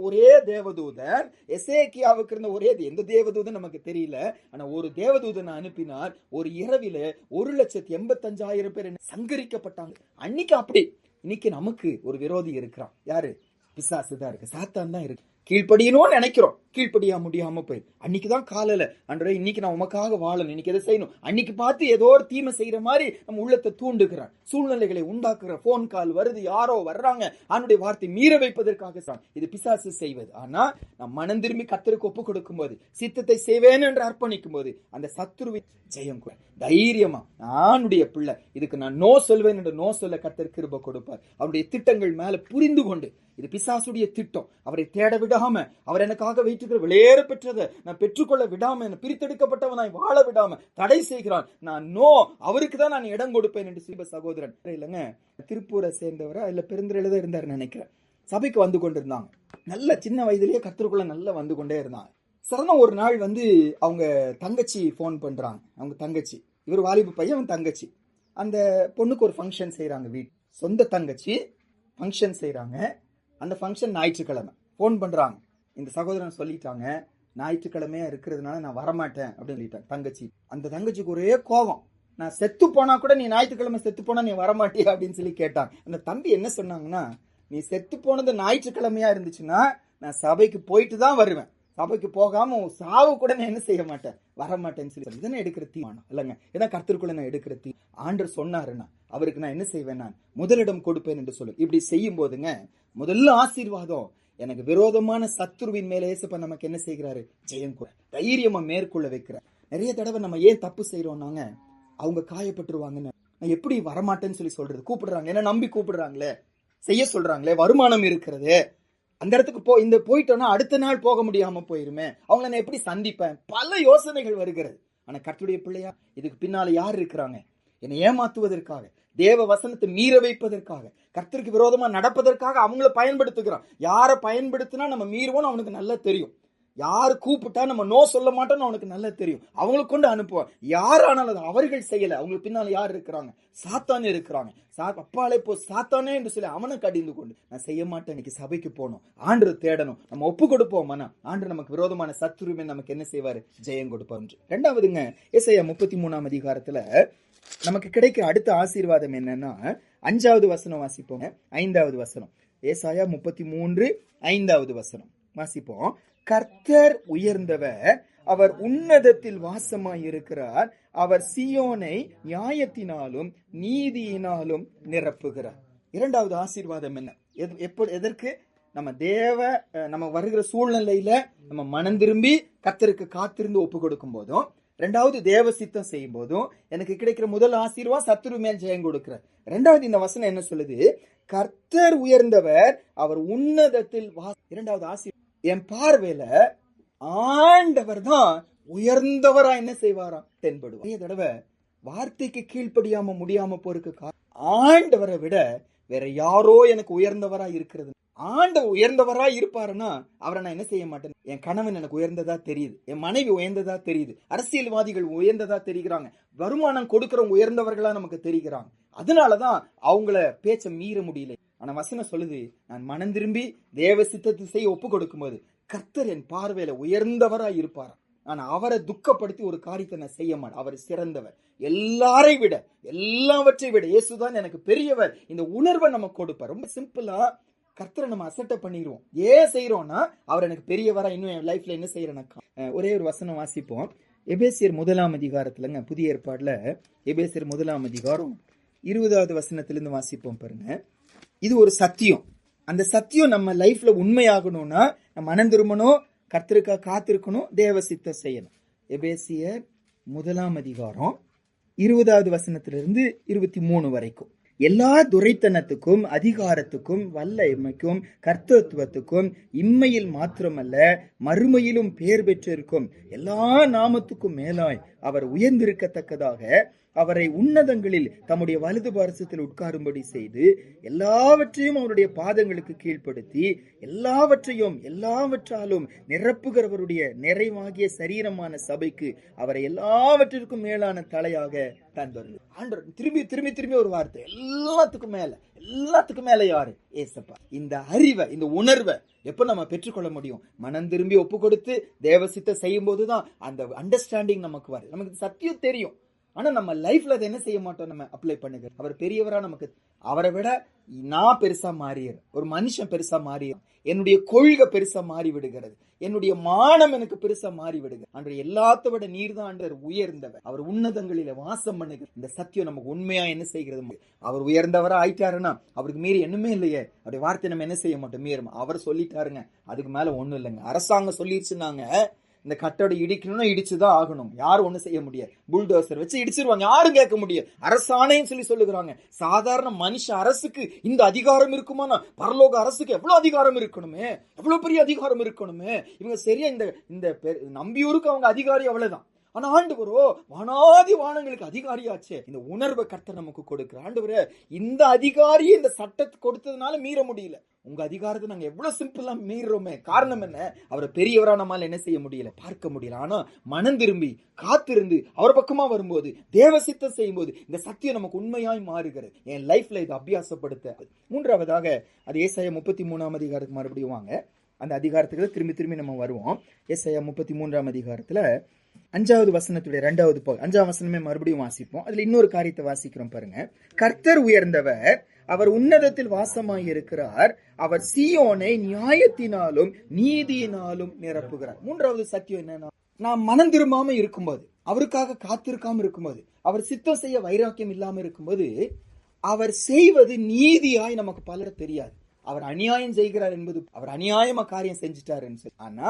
ஒரே தேவதூதன் எசேக்கியாவுக்கு இருந்த எந்த தேவதூதன் நமக்கு தெரியல. ஆனா ஒரு தேவதூதனை அனுப்பினார். ஒரு இரவில 1,85,000 பேர் சங்கரிக்கப்பட்டாங்க. அன்னைக்கு அப்படி. இன்னைக்கு நமக்கு ஒரு விரோதி இருக்கிறான். யாரு? பிசாசு தான் இருக்கு, சாத்தான் தான் இருக்கு. கீழ்ப்படியணும்னு நினைக்கிறோம், கீழ்ப்படியா முடியாம போய் அன்னைக்குதான் காலையில ஆண்டவரே இன்னைக்கு நான் உமக்காக வாழணும், இன்னைக்கு எதை செய்யணும், அன்னைக்கு பார்த்து ஏதோ ஒரு தீமை செய்யற மாதிரி நம்ம உள்ளத்தை தூண்டுகிறான், சூழ்நிலைகளை உண்டாக்குற. போன் கால் வருது, யாரோ வர்றாங்க, அவனுடைய வார்த்தை மீற வைப்பதற்காக இது பிசாசு செய்வது. ஆனா நான் மனம் திரும்பி கர்த்தருக்கு ஒப்பு கொடுக்கும் போது, சித்தத்தை செய்வேன் என்று அர்ப்பணிக்கும் போது அந்த சத்துருவின் ஜெயம் கூட தைரியமா நானுடைய பிள்ளை இதுக்கு நான் நோ சொல்வேன் என்று நோ சொல்ல கர்த்தர் கிருபை கொடுப்பார். அவருடைய திட்டங்கள் மேல புரிந்து கொண்டு, இது பிசாசுடைய திட்டம், அவரை தேட விடாம, அவர் எனக்காக வைத்திருக்கிற வெளியேற பெற்றதை நான் பெற்றுக்கொள்ள விடாம, என்ன பிரித்தெடுக்கப்பட்டவனாய் வாழ விடாம தடை செய்கிறான். நான் நோ, அவருக்கு தான் நான் இடம் கொடுப்பேன் என்று சிவ சகோதரன் இல்லைங்க, திருப்பூரை சேர்ந்தவரா இல்ல பெருந்திரையில தான் இருந்தாரு நினைக்கிறேன். சபைக்கு வந்து கொண்டிருந்தாங்க. நல்ல சின்ன வயதிலேயே கர்த்தருக்குள்ள நல்லா வந்து கொண்டே இருந்தாங்க. சரணம் ஒரு நாள் அவங்க தங்கச்சி போன் பண்றாங்க. அவங்க தங்கச்சி, இவர் வாலிப பையன், அவன் தங்கச்சி. அந்த பொண்ணுக்கு ஒரு ஃபங்க்ஷன் செய்யறாங்க, வீட்டு சொந்த தங்கச்சி ஃபங்க்ஷன் செய்யறாங்க. அந்த ஃபங்க்ஷன் ஞாயிற்றுக்கிழமை. போன் பண்றாங்க, இந்த சகோதரன் சொல்லிட்டாங்க ஞாயிற்றுக்கிழமையா இருக்கிறதுனால நான் வரமாட்டேன் அப்படின்னு சொல்லிட்டாங்க தங்கச்சி. அந்த தங்கச்சிக்கு ஒரே கோபம், நான் செத்து போனா கூட நீ ஞாயிற்றுக்கிழமை செத்து போனா நீ வரமாட்டியா அப்படின்னு சொல்லி கேட்டாங்க. அந்த தம்பி என்ன சொன்னாங்கன்னா, நீ செத்து போனது ஞாயிற்றுக்கிழமையா இருந்துச்சுன்னா நான் சபைக்கு போயிட்டு தான் வருவேன், சபைக்கு போகாம சாவு கூட நான் என்ன செய்ய மாட்டேன், வரமாட்டேன்னு சொல்லி இதனை எடுக்கிற தீர்மானம் இல்லைங்க. இதான் கர்த்தருக்குள்ள நான் எடுக்கிற ஆண்டவர் சொன்னாருன்னா அவருக்கு நான் என்ன செய்வேன், நான் முதலிடம் கொடுப்பேன் என்று சொல்லு. இப்படி செய்யும் போதுங்க முதல்ல ஆசீர்வாதம் எனக்கு விரோதமான சத்துருவின் மேல ஏசப்பா நமக்கு என்ன செய்கிறாரு, ஜெயம் கூட தைரியமா மேற்கொள்ள வைக்கிறார். நிறைய தடவை நம்ம ஏன் தப்பு செய்யறோம்னாங்க, அவங்க காயப்பட்டுருவாங்கன்னு நான் எப்படி வரமாட்டேன்னு சொல்லி சொல்றது, கூப்பிடுறாங்க என்ன நம்பி கூப்பிடுறாங்களே, செய்ய சொல்றாங்களே, வருமானம் இருக்கிறது, அந்த இடத்துக்கு இந்த போயிட்டோம்னா அடுத்த நாள் போக முடியாம போயிருமே, அவங்கள நான் எப்படி சந்திப்பேன், பல யோசனைகள் வருகிறது. ஆனா கர்த்தருடைய பிள்ளையா இதுக்கு பின்னால யார் இருக்கிறாங்க, என்னை ஏமாத்துவதற்காக, தேவ வசனத்தை மீற வைப்பதற்காக, கர்த்தருக்கு விரோதமா நடப்பதற்காக அவங்கள பயன்படுத்துகிறான். யாரை பயன்படுத்தினா நம்ம மீறுவோம்னு அவனுக்கு நல்லா தெரியும். யாரு கூப்பிட்டா நம்ம நோ சொல்ல மாட்டோம்னு அவனுக்கு நல்லா தெரியும். அவங்களுக்கு கொண்டு அனுப்புவான். யாரானாலும் அவர்கள் செய்யல, அவங்களுக்கு பின்னால யார் இருக்கிறாங்க, சாத்தானே இருக்கிறாங்க. அப்பாலே போ சாத்தானே என்று சொல்லி அவனை கடிந்து கொண்டு நான் செய்ய மாட்டேன், இன்னைக்கு சபைக்கு போகணும், ஆண்டு தேடணும், நம்ம ஒப்பு கொடுப்போம். ஆண்டு நமக்கு விரோதமான சத்துருமே நமக்கு என்ன செய்வாரு, ஜெயம் கொடுப்பார். ரெண்டாவதுங்க ஏசாயா 33ஆம் அதிகாரத்துல நமக்கு கிடைக்கிற அடுத்த ஆசீர்வாதம் என்னன்னா 5வது வசனம் வாசிப்போம். 5வது வசனம் ஏசாயா 33:5 வசனம் வாசிப்போம். கர்த்தர் உயர்ந்தவர், அவர் உன்னதத்தில் வாசமாய் இருக்கிறார், அவர் சீயோனை நியாயத்தினாலும் நீதியினாலும் நிரப்புகிறார். இரண்டாவது ஆசீர்வாதம் என்ன, எதற்கு, நம்ம வருகிற சூழ்நிலையில நம்ம மனம் திரும்பி கர்த்தருக்கு காத்திருந்து ஒப்பு கொடுக்கும் போதும், ரெண்டாவது தேவ சித்தம் செய்யும் போதும் எனக்கு கிடைக்கிற முதல் ஆசீர்வாதம் சத்துரு மேல் ஜெயம் கொடுக்கிறார். ரெண்டாவது இந்த வசனம் என்ன சொல்லுது, கர்த்தர் உயர்ந்தவர், அவர் உன்னதத்தில் இரண்டாவது ஆசீர்வாதம் என் பார்வையில ஆண்டவர் தான் உயர்ந்தவரா என்ன செய்வாராம், தென்படுவார். தடவை வார்த்தைக்கு கீழ்ப்படியாம முடியாம போறதுக்கு ஆண்டவரை விட வேற யாரோ எனக்கு உயர்ந்தவரா இருக்கிறது. ஆண்டவர் உயர்ந்தவரா இருப்பாருன்னா அவரை நான் என்ன செய்ய மாட்டேன். என் கணவன் எனக்கு உயர்ந்ததா தெரியுது, என் மனைவி உயர்ந்ததா தெரியுது, அரசியல்வாதிகள் உயர்ந்ததா தெரிகிறாங்க, வருமானம் கொடுக்கறவங்க உயர்ந்தவர்களா நமக்கு தெரிகிறாங்க. அதனாலதான் அவங்கள பேச்ச மீற முடியல. ஆனா வசனம் சொல்லுது, நான் மனம் திரும்பி தேவ சித்தத்தை செய்ய ஒப்பு கொடுக்கும் போது கர்த்தர் என் பார்வையில உயர்ந்தவரா இருப்பார். ஆனா அவரை துக்கப்படுத்தி ஒரு காரியத்தை நான் செய்ய மாட்டேன். அவர் சிறந்தவர், எல்லாரை விட எல்லாவற்றை விட இயேசுதான் எனக்கு பெரியவர். இந்த உணர்வை நம்ம கொடுப்பார். ரொம்ப சிம்பிளா கர்த்தரை நம்ம அசட்டை பண்ணிடுவோம். ஏன் செய்யறோம்னா அவர் எனக்கு பெரியவரா இன்னும் என் லைஃப்ல என்ன செய்யறேனாக்கா. ஒரே ஒரு வசனம் வாசிப்போம். எபேசியர் 1ஆம் அதிகாரத்துலங்க, புதிய ஏற்பாடுல எபேசியர் 1ஆம் அதிகாரம் 20வது வசனத்திலிருந்து வாசிப்போம் பாருங்க. இது ஒரு சத்தியம். அந்த சத்தியம் நம்ம லைஃப்ல உண்மையாகணும்னா நம்ம மனம் திரும்பணும், கர்த்தருக்காக காத்திருக்கணும், தேவ சித்தம் செய்யணும். எபேசியர் 1ஆம் அதிகாரம் 20வது வசனத்திலிருந்து 23 வரைக்கும். எல்லா துரைத்தனத்துக்கும் அதிகாரத்துக்கும் வல்லமைக்கும் கர்த்தத்துவத்துக்கும் இம்மையில் மாத்திரமல்ல மறுமையிலும் பேர் பெற்றிருக்கும் எல்லா நாமத்துக்கும் மேலாய் அவர் உயர்ந்திருக்கத்தக்கதாக அவரை உன்னதங்களில் தம்முடைய வலது பாரசத்தில் உட்காரும்படி செய்து எல்லாவற்றையும் அவருடைய பாதங்களுக்கு கீழ்ப்படுத்தி எல்லாவற்றாலும் நிரப்புகிறவருடைய நிறைவாகிய சரீரமான சபைக்கு அவரை எல்லாவற்றிற்கும் மேலான தலையாக தந்தார். ஆண்டவர் திரும்பி திரும்பி திரும்பி ஒரு வார்த்தை, எல்லாத்துக்கும் மேல யாரு, ஏசப்பா. இந்த அறிவை, இந்த உணர்வை எப்ப நம்ம பெற்றுக்கொள்ள முடியும், மனம் திரும்பி ஒப்பு கொடுத்து தேவசித்த செய்யும் போதுதான் அந்த அண்டர்ஸ்டாண்டிங் நமக்கு வருது. நமக்கு சத்தியம் தெரியும், ஆனா நம்ம லைஃப்ல அதை என்ன செய்ய மாட்டோம், நம்ம அப்ளை பண்ணுங்க. அவர் பெரியவரா நமக்கு, அவரை விட நான் பெருசா மாறிடுறேன், ஒரு மனுஷன் பெருசா மாறிடுறேன், என்னுடைய கொள்கை பெருசா மாறி விடுகிறது, என்னுடைய மானம் எனக்கு பெருசா மாறி விடுகிறது. அன்று எல்லாத்த விட நீர் தான் உயர்ந்தவர், அவர் உன்னதங்களில வாசம் பண்ணுகிற இந்த சத்தியம் நமக்கு உண்மையா என்ன செய்கிறது. அவர் உயர்ந்தவரா ஆயிட்டாருன்னா அவருக்கு மீறி என்னமே இல்லையே, அவருடைய வார்த்தை நம்ம என்ன செய்ய மாட்டோம், மீறும். அவர் சொல்லிட்டாருங்க, அதுக்கு மேல ஒண்ணும் இல்லைங்க. அரசாங்கம் சொல்லிடுச்சுன்னாங்க இந்த கட்டடை இடிக்கணும்னா இடிச்சுதான் ஆகணும், யாரும் ஒண்ணு செய்ய முடியாது. புல்டோசர் வச்சு இடிச்சிருவாங்க, யாரும் கேட்க முடியாது. அரசாணையும் சொல்லுகிறாங்க. சாதாரண மனுஷ அரசுக்கு இந்த அதிகாரம் இருக்குமானா பரலோக அரசுக்கு எவ்வளவு அதிகாரம் இருக்கணுமே, எவ்வளவு பெரிய அதிகாரம் இருக்கணுமே. இவங்க சரியா இந்த நம்பியூருக்கு அவங்க அதிகாரி அவ்வளவுதான். ஆனா ஆண்டவரோ வானாதி வானங்களுக்கு அதிகாரியாச்சே. இந்த உணர்வை கர்த்தர் நமக்கு கொடுக்கிற ஆண்டவரே, இந்த அதிகாரியை இந்த சட்டத்தை கொடுத்ததுனால மீற முடியல, உங்க அதிகாரத்தை நாங்க எவ்வளவு சிம்பிளா மீறோமே. காரணம் என்ன, அவரை பெரியவரா நம்மால என்ன செய்ய முடியல, பார்க்க முடியல. ஆனா மனம் திரும்பி காத்திருந்து அவர் பக்கமா வரும்போது, தேவ சித்தம் செய்யும் போது இந்த சத்தியம் நமக்கு உண்மையாய் மாறுகிறது. என் லைஃப்ல இதை அபியாசப்படுத்த. மூன்றாவதாக அது ஏசாயா 33ஆம் அதிகாரத்துக்கு மறுபடியும் வாங்க. அந்த அதிகாரத்துக்கு திரும்பி நம்ம வருவோம். ஏசாயா 33ஆம் அதிகாரத்துல 5வது வசனத்துடைய 2வது 5ஆம் வசனமே மறுபடியும் வாசிப்போம். அதுல இன்னொரு காரியத்தை வாசிக்கிறோம் பாருங்க. கர்த்தர் உயர்ந்தவர், அவர் உன்னதத்தில் வாசமாயிருக்கிறார். அவர் சீயோனை நியாயத்தினாலும் நீதியினாலும் நிரப்புகிறார். மூன்றாவது சத்தியம் என்னன்னா, நாம் மனம் திரும்பாம இருக்கும்போது, அவருக்காக காத்திருக்காம இருக்கும்போது, அவர் சித்தம் செய்ய வைராக்கியம் இல்லாம இருக்கும்போது, அவர் செய்வது நீதியாய் நமக்கு பலர் தெரியாது. அவர் அநியாயம் செய்கிறார் என்பது, அவர் அநியாயமா காரியம் செஞ்சுட்டாரு. ஆனா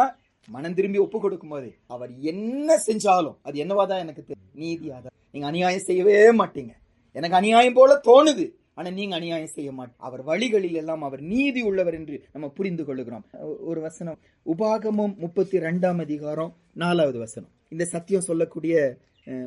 மனம் திரும்பி ஒப்பு கொடுக்கும் போது அவர் என்ன செஞ்சாலும் அது என்னவாதான் எனக்கு தெரியும், நீதியாதான். நீங்க அநியாயம் செய்யவே மாட்டீங்க, எனக்கு அநியாயம் போல தோணுது, ஆனா நீங்க அநியாயம் செய்ய மாட்டீங்க. அவர் வழிகளில் எல்லாம் அவர் நீதி உள்ளவர் என்று நம்ம புரிந்து கொள்ளுகிறோம். ஒரு வசனம், உபாகமம் 32 அதிகாரம் 4வது வசனம். இந்த சத்தியம் சொல்லக்கூடிய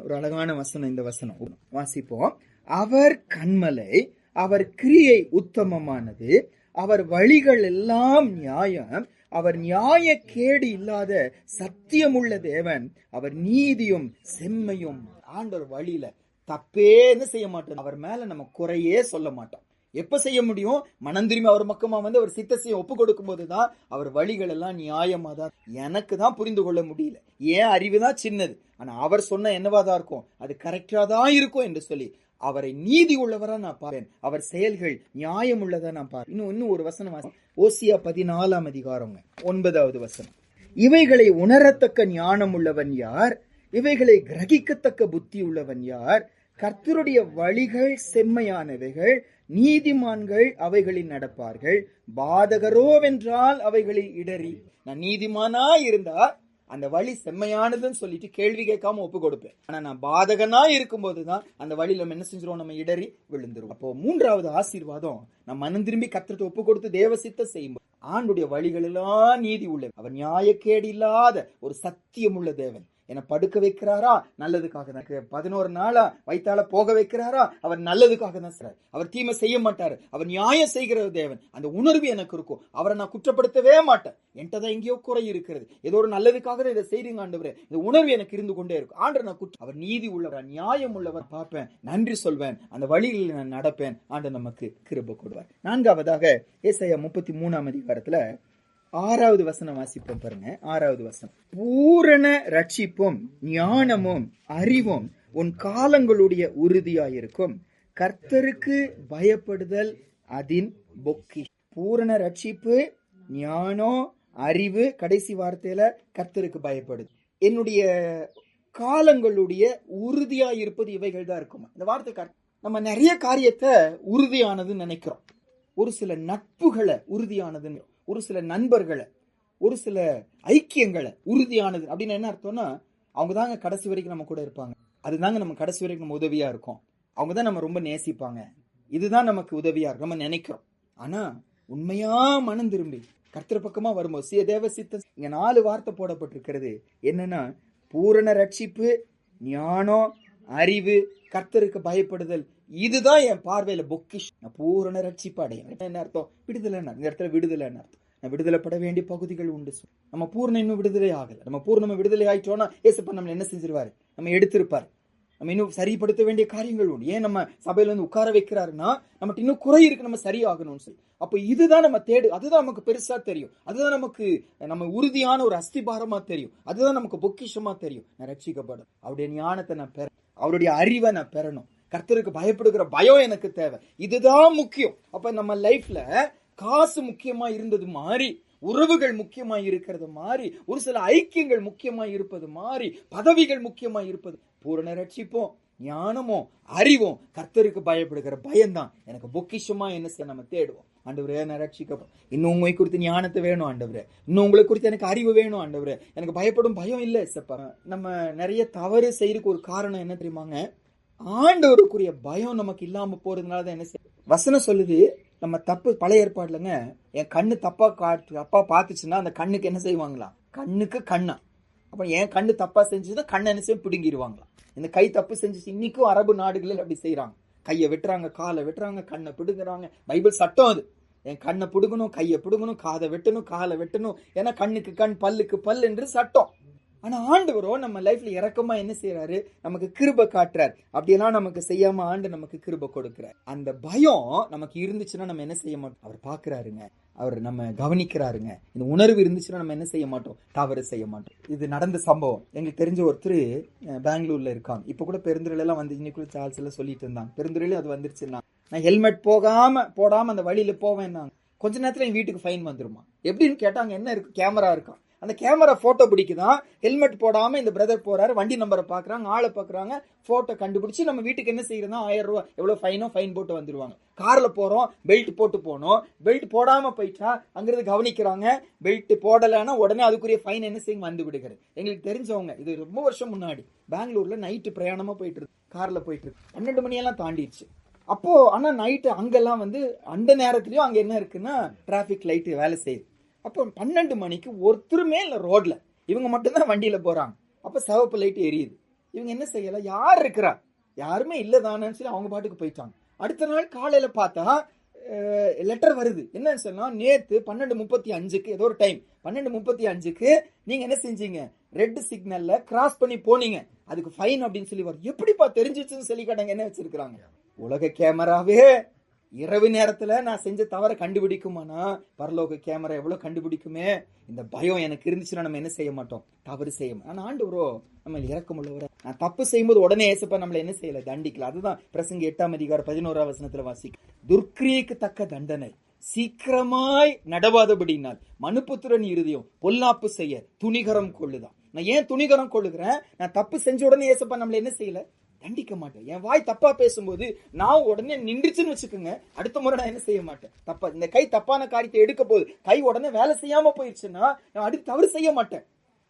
ஒரு அழகான வசனம். இந்த வசனம் வாசிப்போம். அவர் கன்மலை, அவர் கிரியை உத்தமமானது, அவர் வழிகள் எல்லாம் நியாயம், அவர் நியாய கேடு இல்லாத சத்தியமுள்ள தேவன், அவர் நீதியும் செம்மையும். ஆண்டவர் வழியில தப்பேன்னு செய்ய மாட்டோம், அவர் மேல நம்ம குறையே சொல்ல மாட்டோம். எப்ப செய்ய முடியும்? மனம் திரும்பி அவர் பக்கமா வந்து அவர் சித்தத்தையும் ஒப்பு கொடுக்கும் போதுதான் அவர் வழிகள் எல்லாம் நியாயமா தான். எனக்கு தான் புரிந்து கொள்ள முடியல, ஏன் அறிவுதான் சின்னது, ஆனா அவர் சொன்ன என்னவாதான் இருக்கும், அது கரெக்டா தான் இருக்கும் என்று சொல்லி அவரை நீதி உள்ளவரா நான் பாருவேன், அவர் செயல்கள் நியாயம் உள்ளதா நான் பாருவேன். இன்னும் ஒரு வசனம், ஓசியா 14 அதிகாரம் 9வது வசனம். இவைகளை உணரத்தக்க ஞானம் உள்ளவன் யார்? இவைகளை கிரகிக்கத்தக்க புத்தி உள்ளவன் யார்? கர்த்தருடைய வழிகள் செம்மையானவைகள், நீதிமான்கள் அவைகளில் நடப்பார்கள். பாதகரோவென்றால் அவைகளில் இடறி. நான் நீதிமானா இருந்தா அந்த வழி செம்மையானதுன்னு சொல்லிட்டு கேள்வி கேட்காம ஒப்பு கொடுப்பேன். ஆனா நான் பாதகனா இருக்கும் போதுதான் அந்த வழியில நம்ம என்ன செஞ்சிருவோம், நம்ம இடறி விழுந்துருவோம். அப்போ மூன்றாவது ஆசீர்வாதம், நம்ம மனம் திரும்பி கர்த்தருக்கு ஒப்பு கொடுத்து தேவ சித்தம் செய்யும்போது ஆண்டுடைய வழிகள் எல்லாம் நீதி உள்ளது. அவர் நியாயக்கேடு இல்லாத ஒரு சத்தியம் உள்ள தேவன். என்னை படுக்க வைக்கிறாரா, நல்லதுக்காக தான். 11 நாளா வைத்தால போக வைக்கிறாரா, அவர் நல்லதுக்காக தான் செய்றார். அவர் தீமை செய்ய மாட்டாரு, அவர் நியாயம் செய்கிற தேவன். அந்த உணர்வு எனக்கு இருக்கும், அவரை நான் குற்றப்படுத்தவே மாட்டேன். என்கிட்ட தான் எங்கேயோ குறை இருக்கிறது, ஏதோ ஒரு நல்லதுக்காக தான் இதை செய்றீங்க ஆண்டவரே, இந்த உணர்வு எனக்கு இருந்து கொண்டே இருக்கும். ஆண்டவர் நான் அவர் நீதி உள்ளவர், நியாயம் உள்ளவர், பார்ப்பேன், நன்றி சொல்வேன், அந்த வழிகளில் நான் நடப்பேன். ஆண்டவர் நமக்கு கிருபை கொடுவார். 4வதாக ஏசாயா 33 அதிகாரத்துல 6வது வசனம் வாசிப்போம் பாருங்க. 6வது வசனம். பூரண ரட்சிப்பும் ஞானமும் அறிவும் உன் காலங்களுடைய உறுதியாயிருக்கும், கர்த்தருக்கு பயப்படுதல் அதின் பொக்கி. பூரண ரட்சிப்பு, ஞானம், அறிவு, கடைசி வார்த்தையில கர்த்தருக்கு பயப்படுது. என்னுடைய காலங்களுடைய உறுதியா இருப்பது இவைகள் தான் இருக்கும். இந்த வார்த்தை நம்ம நிறைய காரியத்தை உறுதியானதுன்னு நினைக்கிறோம். ஒரு சில நட்புகளை உறுதியானதுன்னு, ஒரு சில நண்பர்களை, ஒரு சில ஐக்கியங்களை உறுதியானது அப்படின்னு என்ன அர்த்தம்னா, அவங்க தாங்க கடைசி வரைக்கும் நம்ம கூட இருப்பாங்க, அதுதாங்க நம்ம கடைசி வரைக்கும் நம்ம உதவியா இருக்கும், அவங்க தான் நம்ம ரொம்ப நேசிப்பாங்க, இதுதான் நமக்கு உதவியா இருக்கும் நம்ம நினைக்கிறோம். ஆனா உண்மையா மனம் திரும்பி கர்த்தர் பக்கமா வரும்போது தேவ சித்தம், இங்க 4 வார்த்தை போடப்பட்டிருக்கிறது. என்னன்னா, பூரண ரட்சிப்பு, ஞானம், அறிவு, கர்த்தருக்கு பயப்படுதல். இதுதான் என் பார்வையில பொக்கிஷ். பூரண ரட்சிப்பு அடையும். என்ன அர்த்தம்? விடுதலை. இந்த இடத்துல விடுதலை அர்த்தம். நான் விடுதலைப்பட வேண்டிய பகுதிகள் உண்டு. நம்ம பூர்ணம் இன்னும் விடுதலை ஆகல. நம்ம பூர்ணமா விடுதலை ஆயிட்டோம்னா ஏசப்பா நம்ம என்ன செஞ்சிருவாரு, நம்ம எடுத்திருப்பாரு. நம்ம இன்னும் சரிப்படுத்த வேண்டிய காரியங்கள் உண்டு. ஏன் நம்ம சபையில வந்து உட்கார வைக்கிறாருன்னா, நமக்கு இன்னும் குறை இருக்கு, நம்ம சரியாகணும்னு சொல்லி. அப்ப இதுதான் நம்ம தேடு, அதுதான் நமக்கு பெருசா தெரியும், அதுதான் நமக்கு நம்ம உறுதியான ஒரு அஸ்திபாரமா தெரியும், அதுதான் நமக்கு பொக்கிஷமா தெரியும். நான் ரட்சிக்கப்படும், அவருடைய ஞானத்தை நான் பெற, அவருடைய அறிவை நான் பெறணும், கர்த்தருக்கு பயப்படுகிற பயம் எனக்கு தேவை, இதுதான் முக்கியம். அப்ப நம்ம லைஃப்ல காசு முக்கியமா இருந்தது மாறி, உறவுகள் முக்கியமா இருக்கிறது மாறி, ஒரு சில ஐக்கியங்கள் முக்கியமா இருப்பது மாறி, பதவிகள் முக்கியமா இருப்பது. பூரண ரட்சிப்போம், ஞானமும் அறிவும், கர்த்தருக்கு பயப்படுகிற பயம்தான் எனக்கு பொக்கிஷமா என்ன செய்ய நம்ம தேடுவோம். ஆண்டவரே நான் ரட்சிக்கப்படும், இன்னும் உங்களை குறித்து ஞானத்தை வேணும் ஆண்டவரே, இன்னும் உங்களை குறித்து எனக்கு அறிவு வேணும் ஆண்டவரே, எனக்கு பயப்படும் பயம் இல்லை. நம்ம நிறைய தவறு செய்யறதுக்கு ஒரு காரணம் என்ன தெரியுமாங்க, ஆண்டவருக்குரிய பயம் நமக்கு இல்லாம போறதுனாலதான். என்ன செய்ய வசனம் சொல்லுது, நம்ம தப்பு பழைய ஏற்பாடுலங்க, என் கண்ணு தப்பா பாத்துச்சுன்னா அந்த கண்ணுக்கு என்ன செய்வாங்களாம், கண்ணுக்கு கண்ணா. அப்ப என் கண்ணு தப்பா செஞ்சுதான் கண்ணை என்ன செய்ய பிடுங்கிடுவாங்களாம். இந்த கை தப்பு செஞ்சுச்சு, இன்னைக்கும் அரபு நாடுகளில் அப்படி செய்யறாங்க. கையை வெட்டுறாங்க, காலை வெட்டுறாங்க, கண்ணை பிடுங்குறாங்க. பைபிள் சட்டம் அது. என் கண்ணை பிடுங்கணும், கையை பிடுங்கணும், காதை வெட்டணும், காலை வெட்டணும், ஏன்னா கண்ணுக்கு கண், பல்லுக்கு பல் என்று சட்டம். ஆனா ஆண்டவரோ நம்ம லைஃப்ல இறக்கமா என்ன செய்யறாரு, நமக்கு கிருபை காட்டுறாரு. அப்படியெல்லாம் நமக்கு செய்யாம ஆண்டு நமக்கு கிருபை கொடுக்கிறார். அந்த பயம் நமக்கு இருந்துச்சுன்னா நம்ம என்ன செய்ய மாட்டோம், அவர் பாக்குறாருங்க, அவர் நம்ம கவனிக்கிறாருங்க. இந்த உணர்வு இருந்துச்சுன்னா நம்ம என்ன செய்ய மாட்டோம், தவறு செய்ய மாட்டோம். இது நடந்த சம்பவம். எங்களுக்கு தெரிஞ்ச ஒருத்தர் பெங்களூர்ல இருக்காங்க. இப்ப கூட பெருந்துறையில எல்லாம் வந்து இன்னைக்குள்ள சார்ஜ் எல்லாம் சொல்லிட்டு இருந்தாங்க, பெருந்துறையில அது வந்துருச்சுன்னா நான் ஹெல்மெட் போடாம அந்த வழியில போவேன்னாங்க. கொஞ்ச நேரத்துல என் வீட்டுக்கு ஃபைன் வந்துருமா? எப்படின்னு கேட்டாங்க. என்ன இருக்கு? கேமரா இருக்கும். அந்த கேமரா போட்டோ பிடிக்குதான். ஹெல்மெட் போடாம இந்த பிரதர் போறாரு, வண்டி நம்பரை பாக்குறாங்க, ஆளை பாக்குறாங்க, போட்டோ கண்டுபிடிச்சு நம்ம வீட்டுக்கு என்ன செய்யறதா, 1000 ரூபாய் எவ்வளவு ஃபைன் போட்டு வந்துருவாங்க. கார்ல போறோம், பெல்ட் போட்டு போனோம், பெல்ட் போடாம போயிட்டா அங்கிருந்து கவனிக்கிறாங்க, பெல்ட் போடலைன்னா உடனே அதுக்குரிய ஃபைன் என்ன செய்யும், வந்து விடுகிறது. எங்களுக்கு தெரிஞ்சவங்க, இது ரொம்ப வருஷம் முன்னாடி பெங்களூர்ல நைட்டு பிரயாணமா போயிட்டு இருக்கு, கார்ல போயிட்டு இருக்கு, 12 மணியெல்லாம் தாண்டிடுச்சு. அப்போ ஆனா நைட்டு அங்கெல்லாம் அந்த நேரத்திலயும் அங்க என்ன இருக்குன்னா டிராபிக் லைட் வேலை செய்யுது. அப்போ 12 மணிக்கு ஒருத்தருமே இல்ல ரோட்ல, இவங்க மட்டும்தான் வண்டியில போறாங்க. அப்ப சிவப்பு லைட் எரியுது. இவங்க என்ன செய்யல, யார் இருக்கிறா, யாருமே இல்லதானு சொல்லி அவங்க பாட்டுக்கு போயிட்டாங்க. அடுத்த நாள் காலையில பார்த்தா லெட்டர் வருது. என்னன்னு சொன்னா, நேத்து 12:35 ஏதோ ஒரு டைம், 12:35 நீங்க என்ன செஞ்சீங்க, ரெட் சிக்னல்ல கிராஸ் பண்ணி போனீங்க, அதுக்கு ஃபைன் அப்படின்னு சொல்லி வருது. எப்படிப்பா தெரிஞ்சிச்சுன்னு சொல்லி கேட்டாங்க. என்ன வச்சிருக்காங்க, உலக கேமராவே இரவு நேரத்துல நான் செஞ்ச தவற கண்டுபிடிக்குமானா, பரலோக கேமரா எவ்வளவு கண்டுபிடிக்குமே. இந்த பயம் எனக்கு இருந்துச்சுன்னா நம்ம என்ன செய்ய மாட்டோம், தவறு செய்ய மாட்டோம். ஆனா ஆண்டவரோ நம்ம இரக்கமுள்ளவரே, நான் தப்பு செய்யும்போது உடனே ஏசப்பா நம்மள என்ன செய்யல, தண்டிக்கல. அதுதான் பிரசங்கி 8:11 வாசிக்க, துர்க்கிரியைக்கு தக்க தண்டனை சீக்கிரமாய் நடவாதபடினால் மனுப்புத்திரன் இருதயம் பொல்லாப்பு செய்ய துணிகரம் கொள்ளுதான். நான் ஏன் துணிகரம் கொள்ளுகிறேன், நான் தப்பு செஞ்ச உடனே ஏசப்பா நம்மள என்ன செய்யல, தண்டிக்க மாட்டேன். என் வாய் தப்பா பேசும்போது நான் உடனே நின்றுச்சுன்னு வச்சுக்கோங்க, அடுத்த முறை நான் என்ன செய்ய மாட்டேன், தப்பா இந்த கை தப்பான காரியத்தை எடுக்க போகுது, கை உடனே வேலை செய்யாம போயிடுச்சுன்னா நான் அடுத்து தவறு செய்ய மாட்டேன்.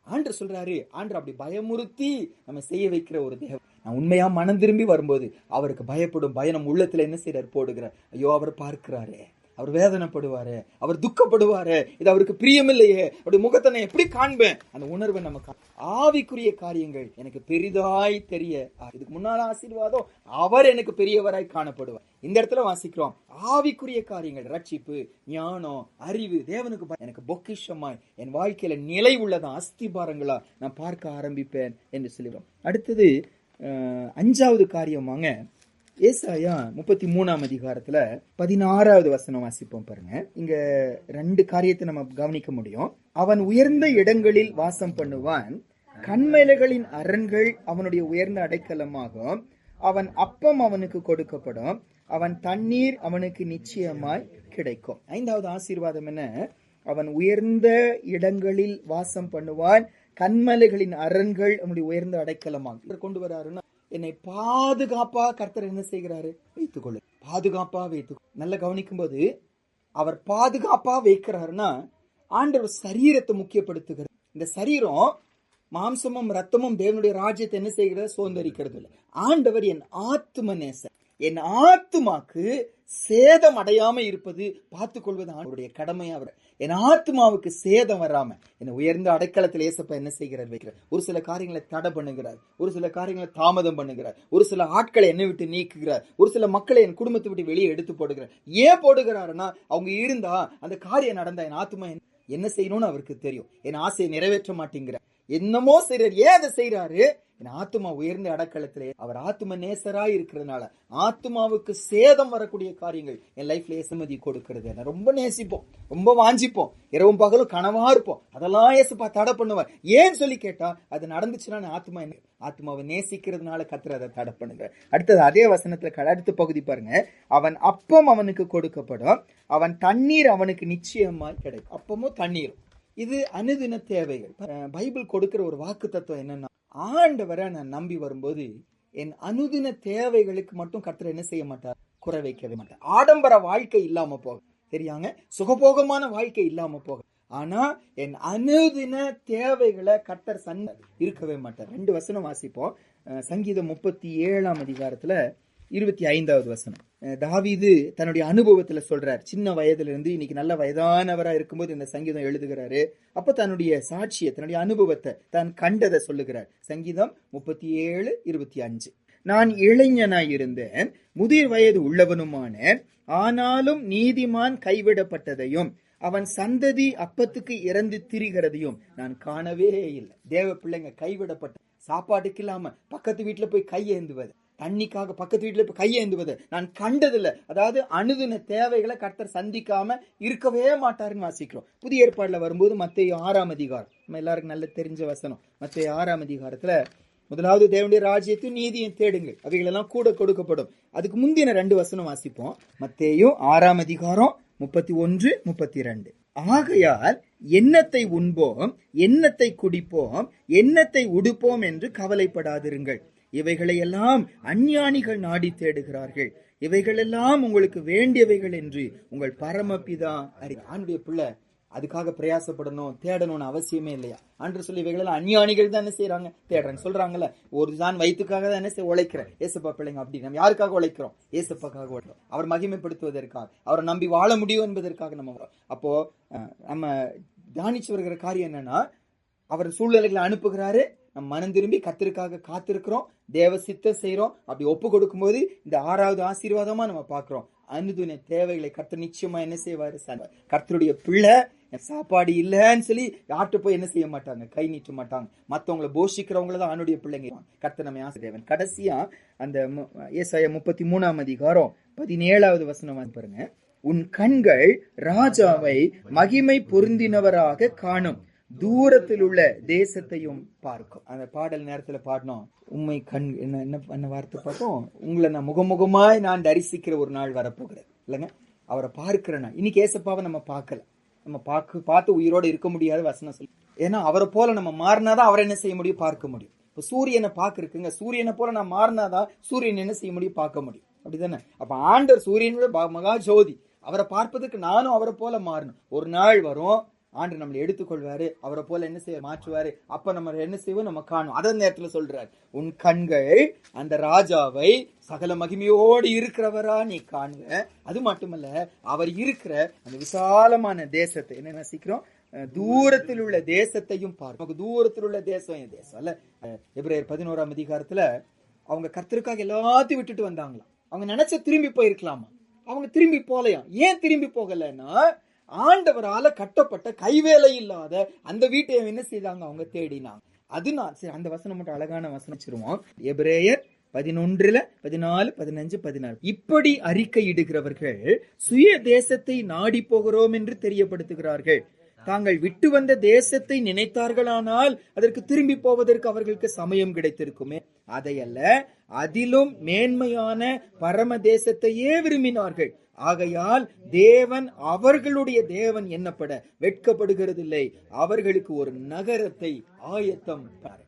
ஆண்டவர் சொல்றாரு, ஆண்டவர் அப்படி பயமுறுத்தி நம்ம செய்ய வைக்கிற ஒரு தேவன். நான் உண்மையா மனம் திரும்பி வரும்போது அவருக்கு பயப்படும் பயம் உள்ளத்துல என்ன செய்யறாரு, போடுகிறார். ஐயோ அவர் பார்க்கிறாரே, அவர் வேதனைப்படுவாரு, அவர் துக்கப்படுவாரு, இது அவருக்கு பிரியமில்லையே, அவருடைய முகத்தை நான் எப்படி காண்பேன், அந்த உணர்வை நமக்கு. ஆவிக்குரிய காரியங்கள் எனக்கு பெரிதாய் தெரிய, இதுக்கு முன்னால ஆசீர்வாதம், அவர் எனக்கு பெரியவராய் காணப்படுவார். இந்த இடத்துல வாசிக்கிறோம், ஆவிக்குரிய காரியங்கள், ரட்சிப்பு, ஞானம், அறிவு, தேவனுக்கு எனக்கு பொக்கிஷமாய் என் வாழ்க்கையில நிலை உள்ளதான் அஸ்திபாரங்களா நான் பார்க்க ஆரம்பிப்பேன் என்று சொல்லுவோம். அடுத்தது 5வது காரியமாங்க, ஏசாயா 33 16 வாசிப்போம் பாருங்க. இங்க 2 காரியத்தை நம்ம கவனிக்க முடியும். அவன் உயர்ந்த இடங்களில் வாசம் பண்ணுவான், கண்மலைகளின் அரண்கள் அவனுடைய உயர்ந்த அடைக்கலமாகும். அவன் அப்பம் அவனுக்கு கொடுக்கப்படும், அவன் தண்ணீர் அவனுக்கு நிச்சயமாய் கிடைக்கும். 5வது ஆசீர்வாதம் என்ன, அவன் உயர்ந்த இடங்களில் வாசம் பண்ணுவான், கண்மலைகளின் அரண்கள் அவனுடைய உயர்ந்த அடைக்கலமாகும். கொண்டு வராருன்னா, என்னை பாதுகாப்பா கர்த்தர் என்ன செய்கிறாரு, வைத்துக்கொள்ளு, பாதுகாப்பா வைத்துக்கொள்ளு. நல்லா கவனிக்கும் போது அவர் பாதுகாப்பா வைக்கிறாருன்னா, ஆண்டவர் சரீரத்தை முக்கியப்படுத்துகிறார். இந்த சரீரம் மாம்சமும் ரத்தமும் தேவனுடைய ராஜ்யத்தை என்ன செய்கிறது, சுதந்திரிக்கிறது இல்லை. ஆண்டவர் என் ஆத்தும நேசர், என் ஆத்துமாக்கு சேதம் அடையாம இருப்பது பார்த்துக் கொள்வது அவருடைய கடமையா. அவர் என் ஆத்மாவுக்கு சேதம் வராம என்ன உயர்ந்த அடைக்கலத்தில் ஏசப்பா என்ன செய்கிறார், வைக்கிறார். ஒரு சில காரியங்களை தடை பண்ணுகிறார், ஒரு சில காரியங்களை தாமதம் பண்ணுகிறார், ஒரு சில ஆட்களை என்னை விட்டு நீக்குகிறார், ஒரு சில மக்களை என் குடும்பத்தை விட்டு வெளியே எடுத்து போடுகிறார். ஏன் போடுகிறாருன்னா, அவங்க இருந்தா அந்த காரியம் நடந்தா என் ஆத்மா என்ன செய்யணும்னு அவருக்கு தெரியும். என் ஆசையை நிறைவேற்ற மாட்டேங்கிறார், என்னமோ செய்யறாரு. ஏன் அதை செய்யறாரு, என் ஆத்மா உயர்ந்த அடக்கலத்திலே அவர் ஆத்ம நேசராய் இருக்கிறதுனால ஆத்மாவுக்கு சேதம் வரக்கூடிய காரியங்கள் என் லைஃப்ல ஏசுமதி கொடுக்கிறது. நான் ரொம்ப நேசிப்போம், ரொம்ப வாஞ்சிப்போம், இரவும் பகலும் கனவா இருப்போம், அதெல்லாம் ஏசுப்பா தடை பண்ணுவார். ஏன்னு சொல்லி கேட்டா, அது நடந்துச்சுன்னா ஆத்மாவை நேசிக்கிறதுனால கர்த்தர் அதை தடை பண்ணுங்க. அடுத்தது அதே வசனத்துல அடுத்த பகுதி பாருங்க, அவன் அப்பம் அவனுக்கு கொடுக்கப்படும், அவன் தண்ணீர் அவனுக்கு நிச்சயமாய் கிடைக்கும். அப்பமும் தண்ணீரும் இது அனுதின தேவைகள். பைபிள் கொடுக்கிற ஒரு வாக்கு தத்துவம் என்னன்னா, ஆண்டவரை நான் நம்பி வரும்போது என் அனுதின தேவைகளுக்கு மட்டும் கர்த்தர் என்ன செய்ய மாட்டார், குறை வைக்கவே மாட்டார். ஆடம்பர வாழ்க்கை இல்லாம போக தெரியாங்க, சுகபோகமான வாழ்க்கை இல்லாம போக, ஆனா என் அனுதின தேவைகளை கர்த்தர் இருக்கவே மாட்டார். 2 வசனம் வாசிப்போம். சங்கீதம் 37 25வது வசனம். தாவீது தன்னுடைய அனுபவத்துல சொல்றார். சின்ன வயதுல இருந்து இன்னைக்கு நல்ல வயதானவரா இருக்கும்போது இந்த சங்கீதம் எழுதுகிறாரு. அப்ப தன்னுடைய சாட்சியை, தன்னுடைய அனுபவத்தை, தான் கண்டதை சொல்லுகிறார். சங்கீதம் 37:25. நான் இளைஞனாய் இருந்தேன், முதிர் வயது உள்ளவனுமான, ஆனாலும் நீதிமான் கைவிடப்பட்டதையும் அவன் சந்ததி அப்பத்துக்கு இறந்து திரிகிறதையும் நான் காணவே இல்லை. தேவ பிள்ளைங்க கைவிடப்பட்ட, சாப்பாட்டுக்கு இல்லாம பக்கத்து வீட்டுல போய் கையேந்துவது, தண்ணிக்காக பக்கத்து வீட்டுல போய் கையேந்துவது நான் கண்டதில்லை. அதாவது அனுதின தேவைகளை கர்த்தர் சந்திக்காம இருக்கவே மாட்டாருன்னு வாசிக்கிறோம். புதிய ஏற்பாடுல வரும்போது மத்தேயு 6 நம்ம எல்லாருக்கும் நல்ல தெரிஞ்ச வசனம். மத்தேயு 6 முதலாவது தேவனுடைய ராஜ்யத்தையும் நீதியும் தேடுங்கள், அவைகளெல்லாம் கூட கொடுக்கப்படும். அதுக்கு முந்தின 2 வசனம் வாசிப்போம். மத்தேயு 6ஆம் அதிகாரம் 31, 32. ஆகையால் எண்ணத்தை உண்போம், எண்ணத்தை குடிப்போம், எண்ணத்தை உடுப்போம் என்று கவலைப்படாதிருங்கள். இவைகளையெல்லாம் அஞ்ஞானிகள் நாடி தேடுகிறார்கள். இவைகளெல்லாம் உங்களுக்கு வேண்டியவைகள் என்று உங்கள் பரமபிதா ஆண்டுடைய பிள்ளை அதுக்காக பிரயாசப்படணும், தேடணும்னு அவசியமே இல்லையா? ஆண்டு சொல்லி இவைகளெல்லாம் அஞ்ஞானிகள் தான் என்ன செய்யறாங்க, தேடுறாங்க. சொல்றாங்கல்ல, ஒரு தான் வயிற்றுக்காக தான் என்ன உழைக்கிறேன் ஏசப்பா பிள்ளைங்க. அப்படி நம்ம யாருக்காக உழைக்கிறோம்? ஏசப்பாக்காக உழைக்கிறோம். அவர் மகிமைப்படுத்துவதற்காக, அவரை நம்பி வாழ முடியும் என்பதற்காக நம்ம வரோம். அப்போ நம்ம தியானிச்சு வருகிற காரியம் என்னன்னா, அவர் சூழ்நிலைகளை அனுப்புகிறாரு, நம்ம மனம் திரும்பி கர்த்தருக்காக காத்திருக்கிறோம், தேவ சித்தம் செய்யறோம். அப்படி ஒப்பு கொடுக்கும் போது இந்த 6வது ஆசீர்வாதமா நம்ம பாக்குறோம். அனுதின தேவைகளை கர்த்தர் நிச்சயமா என்ன செய்வாரு? கர்த்தருடைய பிள்ளை சாப்பாடு இல்லைன்னு சொல்லி யார்கிட்ட போய் என்ன செய்ய மாட்டாங்க, கை நீட்ட மாட்டாங்க. மற்றவங்களை போஷிக்கிறவங்கள தான் அவனுடைய பிள்ளைங்க. கர்த்தர் நம்ம ஆசீர்வாதம். கடைசியா அந்த ஏசாயா 33ஆம் அதிகாரம் 17வது வசனம் பாருங்க. உன் கண்கள் ராஜாவை மகிமை பொருந்தினவராக காணும், தூரத்தில் உள்ள தேசத்தையும் பார்க்கும். அந்த பாடல் நேரத்துல பாடணும், உண்மை கண் என்ன வார்த்தை பார்த்தோம், உங்களை நான் முகமுகமாய் நான் தரிசிக்கிற ஒரு நாள் வரப்போகிறது இல்லைங்க. அவரை பார்க்கிறேன்னா, இன்னைக்கு ஏசப்பாவை நம்ம பார்க்கல, நம்ம பார்த்து உயிரோடு இருக்க முடியாத வசனம் சொல்லி. ஏன்னா அவரை போல நம்ம மாறினாதான் அவரை என்ன செய்ய முடியும், பார்க்க முடியும். இப்ப சூரியனை பார்க்குறதுங்க, சூரியனை போல நான் மாறினாதான் சூரியன் என்ன செய்ய முடியும், பார்க்க முடியும். அப்படித்தானே? அப்ப ஆண்டவர் சூரியனோட மகா ஜோதி, அவரை பார்ப்பதற்கு நானும் அவரை போல மாறணும். ஒரு நாள் வரும், ஆண்டு நம்மளை எடுத்துக்கொள்வாரு, அவரை போல என்ன செய்ய மாற்றுவாரு. அப்ப நம்ம என்ன செய்வோம், நம்ம காணும். அதே நேரத்துல சொல்றாரு, உன் கண்கள் அந்த ராஜாவை சகல மகிமையோடு இருக்கிறவரா நீ காண்க. அது மட்டுமல்ல, அவர் இருக்கிற அந்த விசாலமான தேசத்தை என்ன சீக்கிரம் தூரத்தில் உள்ள தேசத்தையும் பார்க்க. தூரத்தில் உள்ள தேசம் என் தேசம் அல்ல. எபிரேயர் 11ஆம் அதிகாரத்துல அவங்க கர்த்தருக்காக எல்லாத்தையும் விட்டுட்டு வந்தாங்களாம். அவங்க நினைச்ச திரும்பி போயிருக்கலாமா, அவங்க திரும்பி போகலையாம். ஏன் திரும்பி போகலன்னா, ஆண்டவரால கட்டப்பட்ட கைவேலை இல்லாத அந்த வீட்டை என்ன செய்தாங்க, அவங்க தேடினாங்க. அதனால சரி, அந்த வசனம் மட்டும் அழகான வசனம் வச்சிருவோம். எபிரேயர் 11, 14, 15, 16. இப்படி அறிக்கையிடுகிறவர்கள் சுய தேசத்தை நாடி போகிறோம் என்று தெரியப்படுத்துகிறார்கள். தாங்கள் விட்டு வந்த தேசத்தை நினைத்தார்களானால் அதற்கு திரும்பி போவதற்கு அவர்களுக்கு சமயம் கிடைத்திருக்குமே. அதையல்ல, அதிலும் மேன்மையான பரம தேசத்தையே விரும்பினார்கள். ஆகையால் தேவன் அவர்களுடைய தேவன் என்னப்பட வெட்கப்படுகிறதில்லை, அவர்களுக்கு ஒரு நகரத்தை ஆயத்தம்.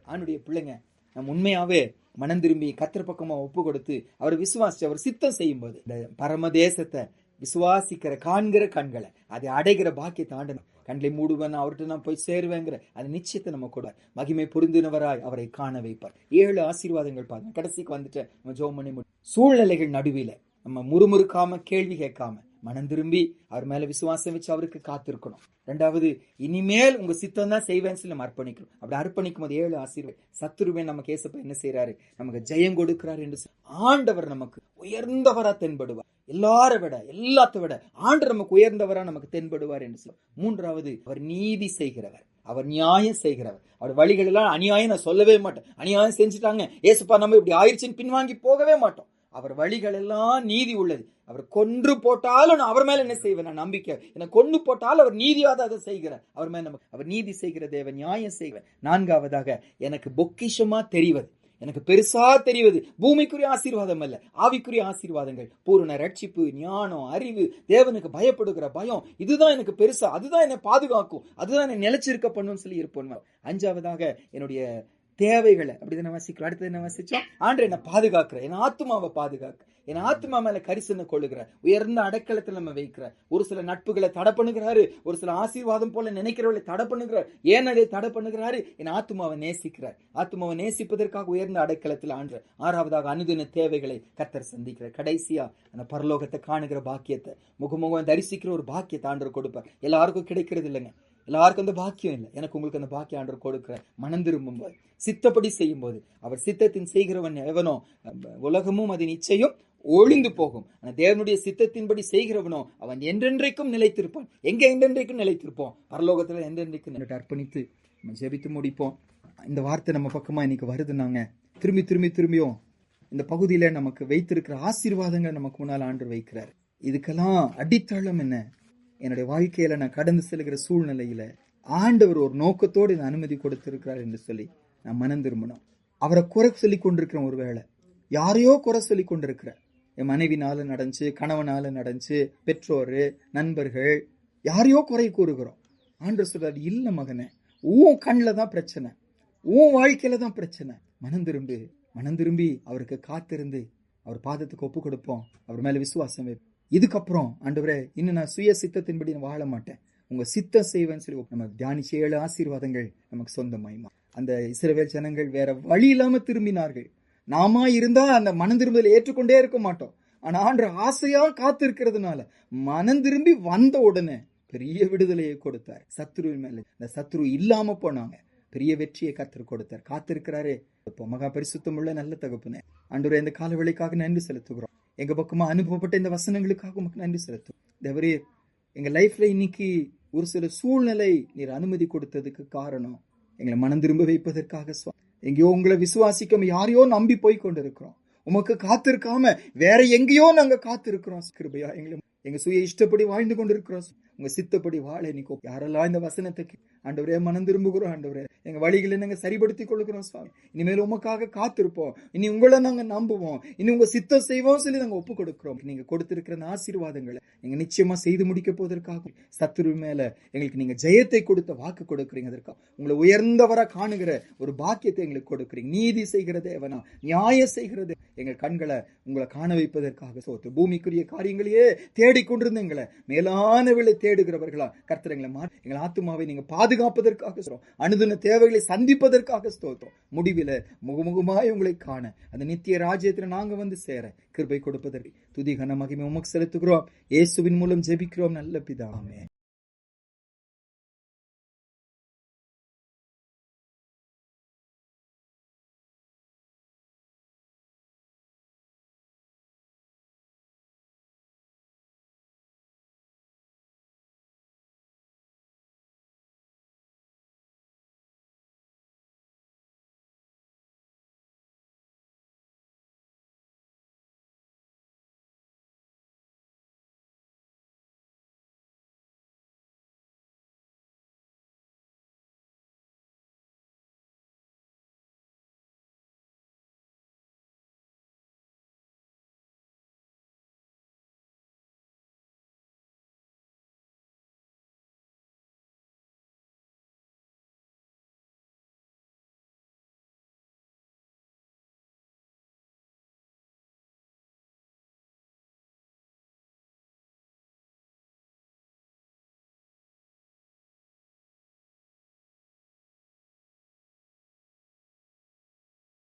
ஆண்டுடைய பிள்ளைங்க, நம்ம உண்மையாவே மனம் திரும்பி கர்த்தர் பக்கமா ஒப்பு கொடுத்து அவர் விசுவாசிச்சு அவர் சித்தம் செய்யும் போது இந்த பரம தேசத்தை விசுவாசிக்கிற காண்கிற கண்களை அதை அடைகிற பாக்கியத்தை ஆண்டணும். கண்களை மூடுவன், அவர்கிட்ட நான் போய் சேருவேங்கிற அந்த நிச்சயத்தை நம்ம கொடுவார். மகிமை பொருந்தினவராய் அவரை காண வைப்பார். 7 ஆசீர்வாதங்கள் பாருங்க. கடைசிக்கு வந்துட்டு நம்ம ஜெபம் பண்ணி சூழ்நிலைகள் நடுவில நம்ம முறுமுறுக்காம, கேள்வி கேட்காம, மனம் திரும்பி அவர் மேல விசுவாசம் வச்சு அவருக்கு காத்திருக்கணும். 2வது, இனிமேல் உங்க சித்தம் தான் செய்வேன்னு சொல்லி நம்ம அர்ப்பணிக்கணும். அப்படி அர்ப்பணிக்கும் போது 7 ஆசீர்வாதம். சத்துருவே நமக்கு ஏசப்பா என்ன செய்யறாரு, நமக்கு ஜெயம் கொடுக்கிறார் என்று ஆண்டவர் நமக்கு உயர்ந்தவரா தென்படுவார். எல்லாரை விட, எல்லாத்த விட ஆண்டவர் நமக்கு உயர்ந்தவரா நமக்கு தென்படுவார் என்று சொல்ல. 3வது, அவர் நீதி செய்கிறவர், அவர் நியாயம் செய்கிறவர். அவர் வழிகள் எல்லாம் அநியாயம் நான் சொல்லவே மாட்டேன். அநியாயம் செஞ்சுட்டாங்க ஏசப்பா நம்ம இப்படி ஆயிடுச்சுன்னு பின்வாங்கி போகவே மாட்டோம். அவர் வழிகள் எல்லாம் நீதி உள்ளது. அவர் கொன்று போட்டாலும் நான் அவர் மேல என்ன செய்வேன், நான் நம்பிக்கை. என்ன கொன்று போட்டாலும் அவர் நீதியாத அதை செய்கிறார். அவர் மேல நம்ம அவர் நீதி செய்கிற தேவன், நியாயம் செய்வேன். 4வதாக, எனக்கு பொக்கிஷமா தெரிவது, எனக்கு பெருசா தெரிவது பூமிக்குரிய ஆசீர்வாதம் அல்ல, ஆவிக்குரிய ஆசீர்வாதங்கள். பூரண ரட்சிப்பு, ஞானம், அறிவு, தேவனுக்கு பயப்படுகிற பயம், இதுதான் எனக்கு பெருசா, அதுதான் என்னை பாதுகாக்கும், அதுதான் என்னை நிலைச்சிருக்க பண்ணும் சொல்லி இருப்போம். 5வதாக, என்னுடைய தேவைகளை அப்படிதான் வாசிக்கிறோம். அடுத்தது என்ன வாசிச்சோம், ஆண்டு என்ன பாதுகாக்கிற, என் ஆத்மாவை பாதுகாக்க, என் ஆத்மா மேல கரிசனை கொள்ளுகிற, உயர்ந்த அடைக்கலத்துல நம்ம வைக்கிற. ஒரு சில நட்புகளை தடை பண்ணுகிறாரு, ஒரு சில ஆசீர்வாதம் போல நினைக்கிறவர்களை தடை பண்ணுகிறார். ஏன் அதை தடை பண்ணுகிறாரு, என் ஆத்மாவை நேசிக்கிறார். ஆத்மாவை நேசிப்பதற்காக உயர்ந்த அடைக்கலத்தில் ஆண்டு. 6வதாக, அனுதின தேவைகளை கர்த்தர் சந்திக்கிறார். கடைசியா, அந்த பரலோகத்தை காணுகிற பாக்கியத்தை, முகமுகம் தரிசிக்கிற ஒரு பாக்கியத்தை ஆண்டவர் கொடுப்பார். எல்லாருக்கும் கிடைக்கிறது இல்லைங்க, எல்லாருக்கும் அந்த பாக்கியம் இல்லை. எனக்கு உங்களுக்கு அந்த பாக்கியம் ஆண்டவர் கொடுக்கிற. மனம் திரும்பும் போது, சித்தப்படி செய்யும் போது, அவர் சித்தத்தின் செய்கிறவன் எவனோ உலகமும் அதன் இச்சையும் ஒழிந்து போகும். ஆனால் தேவனுடைய சித்தத்தின்படி செய்கிறவனோ அவன் என்றென்றைக்கும் நிலைத்திருப்பான். எங்க என்றென்றைக்கும் நிலைத்திருப்போம், பரலோகத்துல என்றென்றைக்கும் அர்ப்பணித்து நம்ம ஜெபித்து முடிப்போம். இந்த வார்த்தை நம்ம பக்கமா இன்னைக்கு வருதுன்னாங்க, திரும்பியும் இந்த பகுதியில நமக்கு வைத்திருக்கிற ஆசீர்வாதங்கள் நமக்கு முன்னால் ஆண்டவர் வைக்கிறார். இதுக்கெல்லாம் அடித்தளம் என்ன, என்னுடைய வாழ்க்கையில நான் கடந்து செல்கிற சூழ்நிலையில ஆண்டவர் ஒரு நோக்கத்தோடு இந்த அனுமதி கொடுத்திருக்கிறார் என்று சொல்லி நான் மனம் திரும்பணும். அவரை குறை சொல்லி கொண்டிருக்கிறோம். ஒரு வேளை யாரையோ குறை சொல்லி கொண்டிருக்கிற, என் மனைவினால நடந்துச்சு, கணவனால நடந்துச்சு, பெற்றோரு, நண்பர்கள், யாரையோ குறை கூறுகிறோம். ஆண்டவர் சொல்றாரு, இல்ல மகனே, உன் கண்ணில் தான் பிரச்சனை, உன் வாழ்க்கையில தான் பிரச்சனை. மனம் திரும்பி அவருக்கு காத்திருந்து அவர் பாதத்துக்கு ஒப்பு கொடுப்போம். அவர் மேல விசுவாசம் வைப்போம். இதுக்கப்புறம் ஆண்டவரே, இன்னும் நான் சுய சித்தத்தின்படி வாழ மாட்டேன், உங்க சித்தம் செய்வேன்னு சொல்லி நம்ம தியானிச்ச 7 ஆசீர்வாதங்கள் நமக்கு சொந்தமாயுமா. அந்த இஸ்ரவேல் ஜனங்கள் வேற வழி இல்லாம திரும்பினார்கள். நாம இருந்தா அந்த மனம் திரும்புதலை ஏற்றுக்கொண்டே இருக்க மாட்டோம். ஆனா ஆண்டவர் ஆசையா காத்து இருக்கிறதுனால மனம் திரும்பி வந்த உடனே பெரிய விடுதலையை கொடுத்தார். சத்துருவின் மேல இந்த சத்துரு இல்லாம போனாங்க, பெரிய வெற்றியை கர்த்தர் கொடுத்தார். காத்திருக்கிறாரே இப்போ மகா பரிசுத்தம் உள்ள நல்ல தகப்பனே, ஆண்டவரே, இந்த காலவெளிக்காக நன்றி செலுத்துகிறோம். எங்க பக்கமா அனுபவப்பட்ட இந்த வசனங்களுக்காக உமக்கு நன்றி செலுத்தும். தேவரே, எங்க லைஃப்ல இன்னைக்கு ஒரு சில சூழ்நிலை நீர் அனுமதி கொடுத்ததுக்கு காரணம் எங்களை மனம் திரும்ப வைப்பதற்காக. எங்கேயோ உங்களை விசுவாசிக்காம யாரையோ நம்பி போய் கொண்டிருக்கிறோம். உமக்கு காத்திருக்காம வேற எங்கேயோ நாங்க காத்திருக்கிறோம். கிருபையா எங்களை எங்க சுய இஷ்டப்படி வாழ்ந்து கொண்டிருக்கிறோம். உங்க சித்தப்படி வாழ இன்னைக்கு யாரெல்லாம் இந்த வசனத்துக்கு ஆண்டவரே மனம் திரும்புகிறோம், ஆண்டவரே எங்க வழிகளை நாங்க சரிபடுத்திக் கொள்ளுகிறோம் சுவாமி. இனிமேல் உமக்காக காத்திருப்போம், இனி உங்களை நாங்க நம்புவோம், இனி உங்க சித்தம் செய்வோம் சொல்லி நாங்க ஒப்பு கொடுக்கிறோம். நீங்க கொடுத்திருக்கிற ஆசீர்வாதங்களை நீங்க நிச்சயமா செய்து முடிக்க போவதற்காக, சத்துரு மேல எங்களுக்கு நீங்க ஜெயத்தை கொடுத்த வாக்கு கொடுக்குறீங்க. அதற்காக உங்களை உயர்ந்தவரா காணுகிற ஒரு பாக்கியத்தை எங்களுக்கு கொடுக்குறீங்க. நீதி செய்கிற தேவனா, நியாயம் செய்கிறது எங்கள் கண்களை உங்களை காண வைப்பதற்காக சோத்து. பூமிக்குரிய காரியங்களையே தேடிக்கொண்டிருந்த எங்களை மேலானவர்களை தேடுகிறவர்களா கர்த்தர் எங்களை ஆத்துமாவை நீங்க பாதுகாப்பதற்காக, அனுதின தேவைகளை சந்திப்பதற்காக ஸ்தோத்திரம். முடிவில முகமுகமாய் உங்களை காண அந்த நித்திய ராஜ்யத்தில் நாங்க வந்து சேர கிருபை கொடுப்பதற்கு துதி கன மகிமை உமக்கு செலுத்துகிறோம். இயேசுவின் மூலம் ஜெபிக்கிறோம் நல்ல பிதாவே.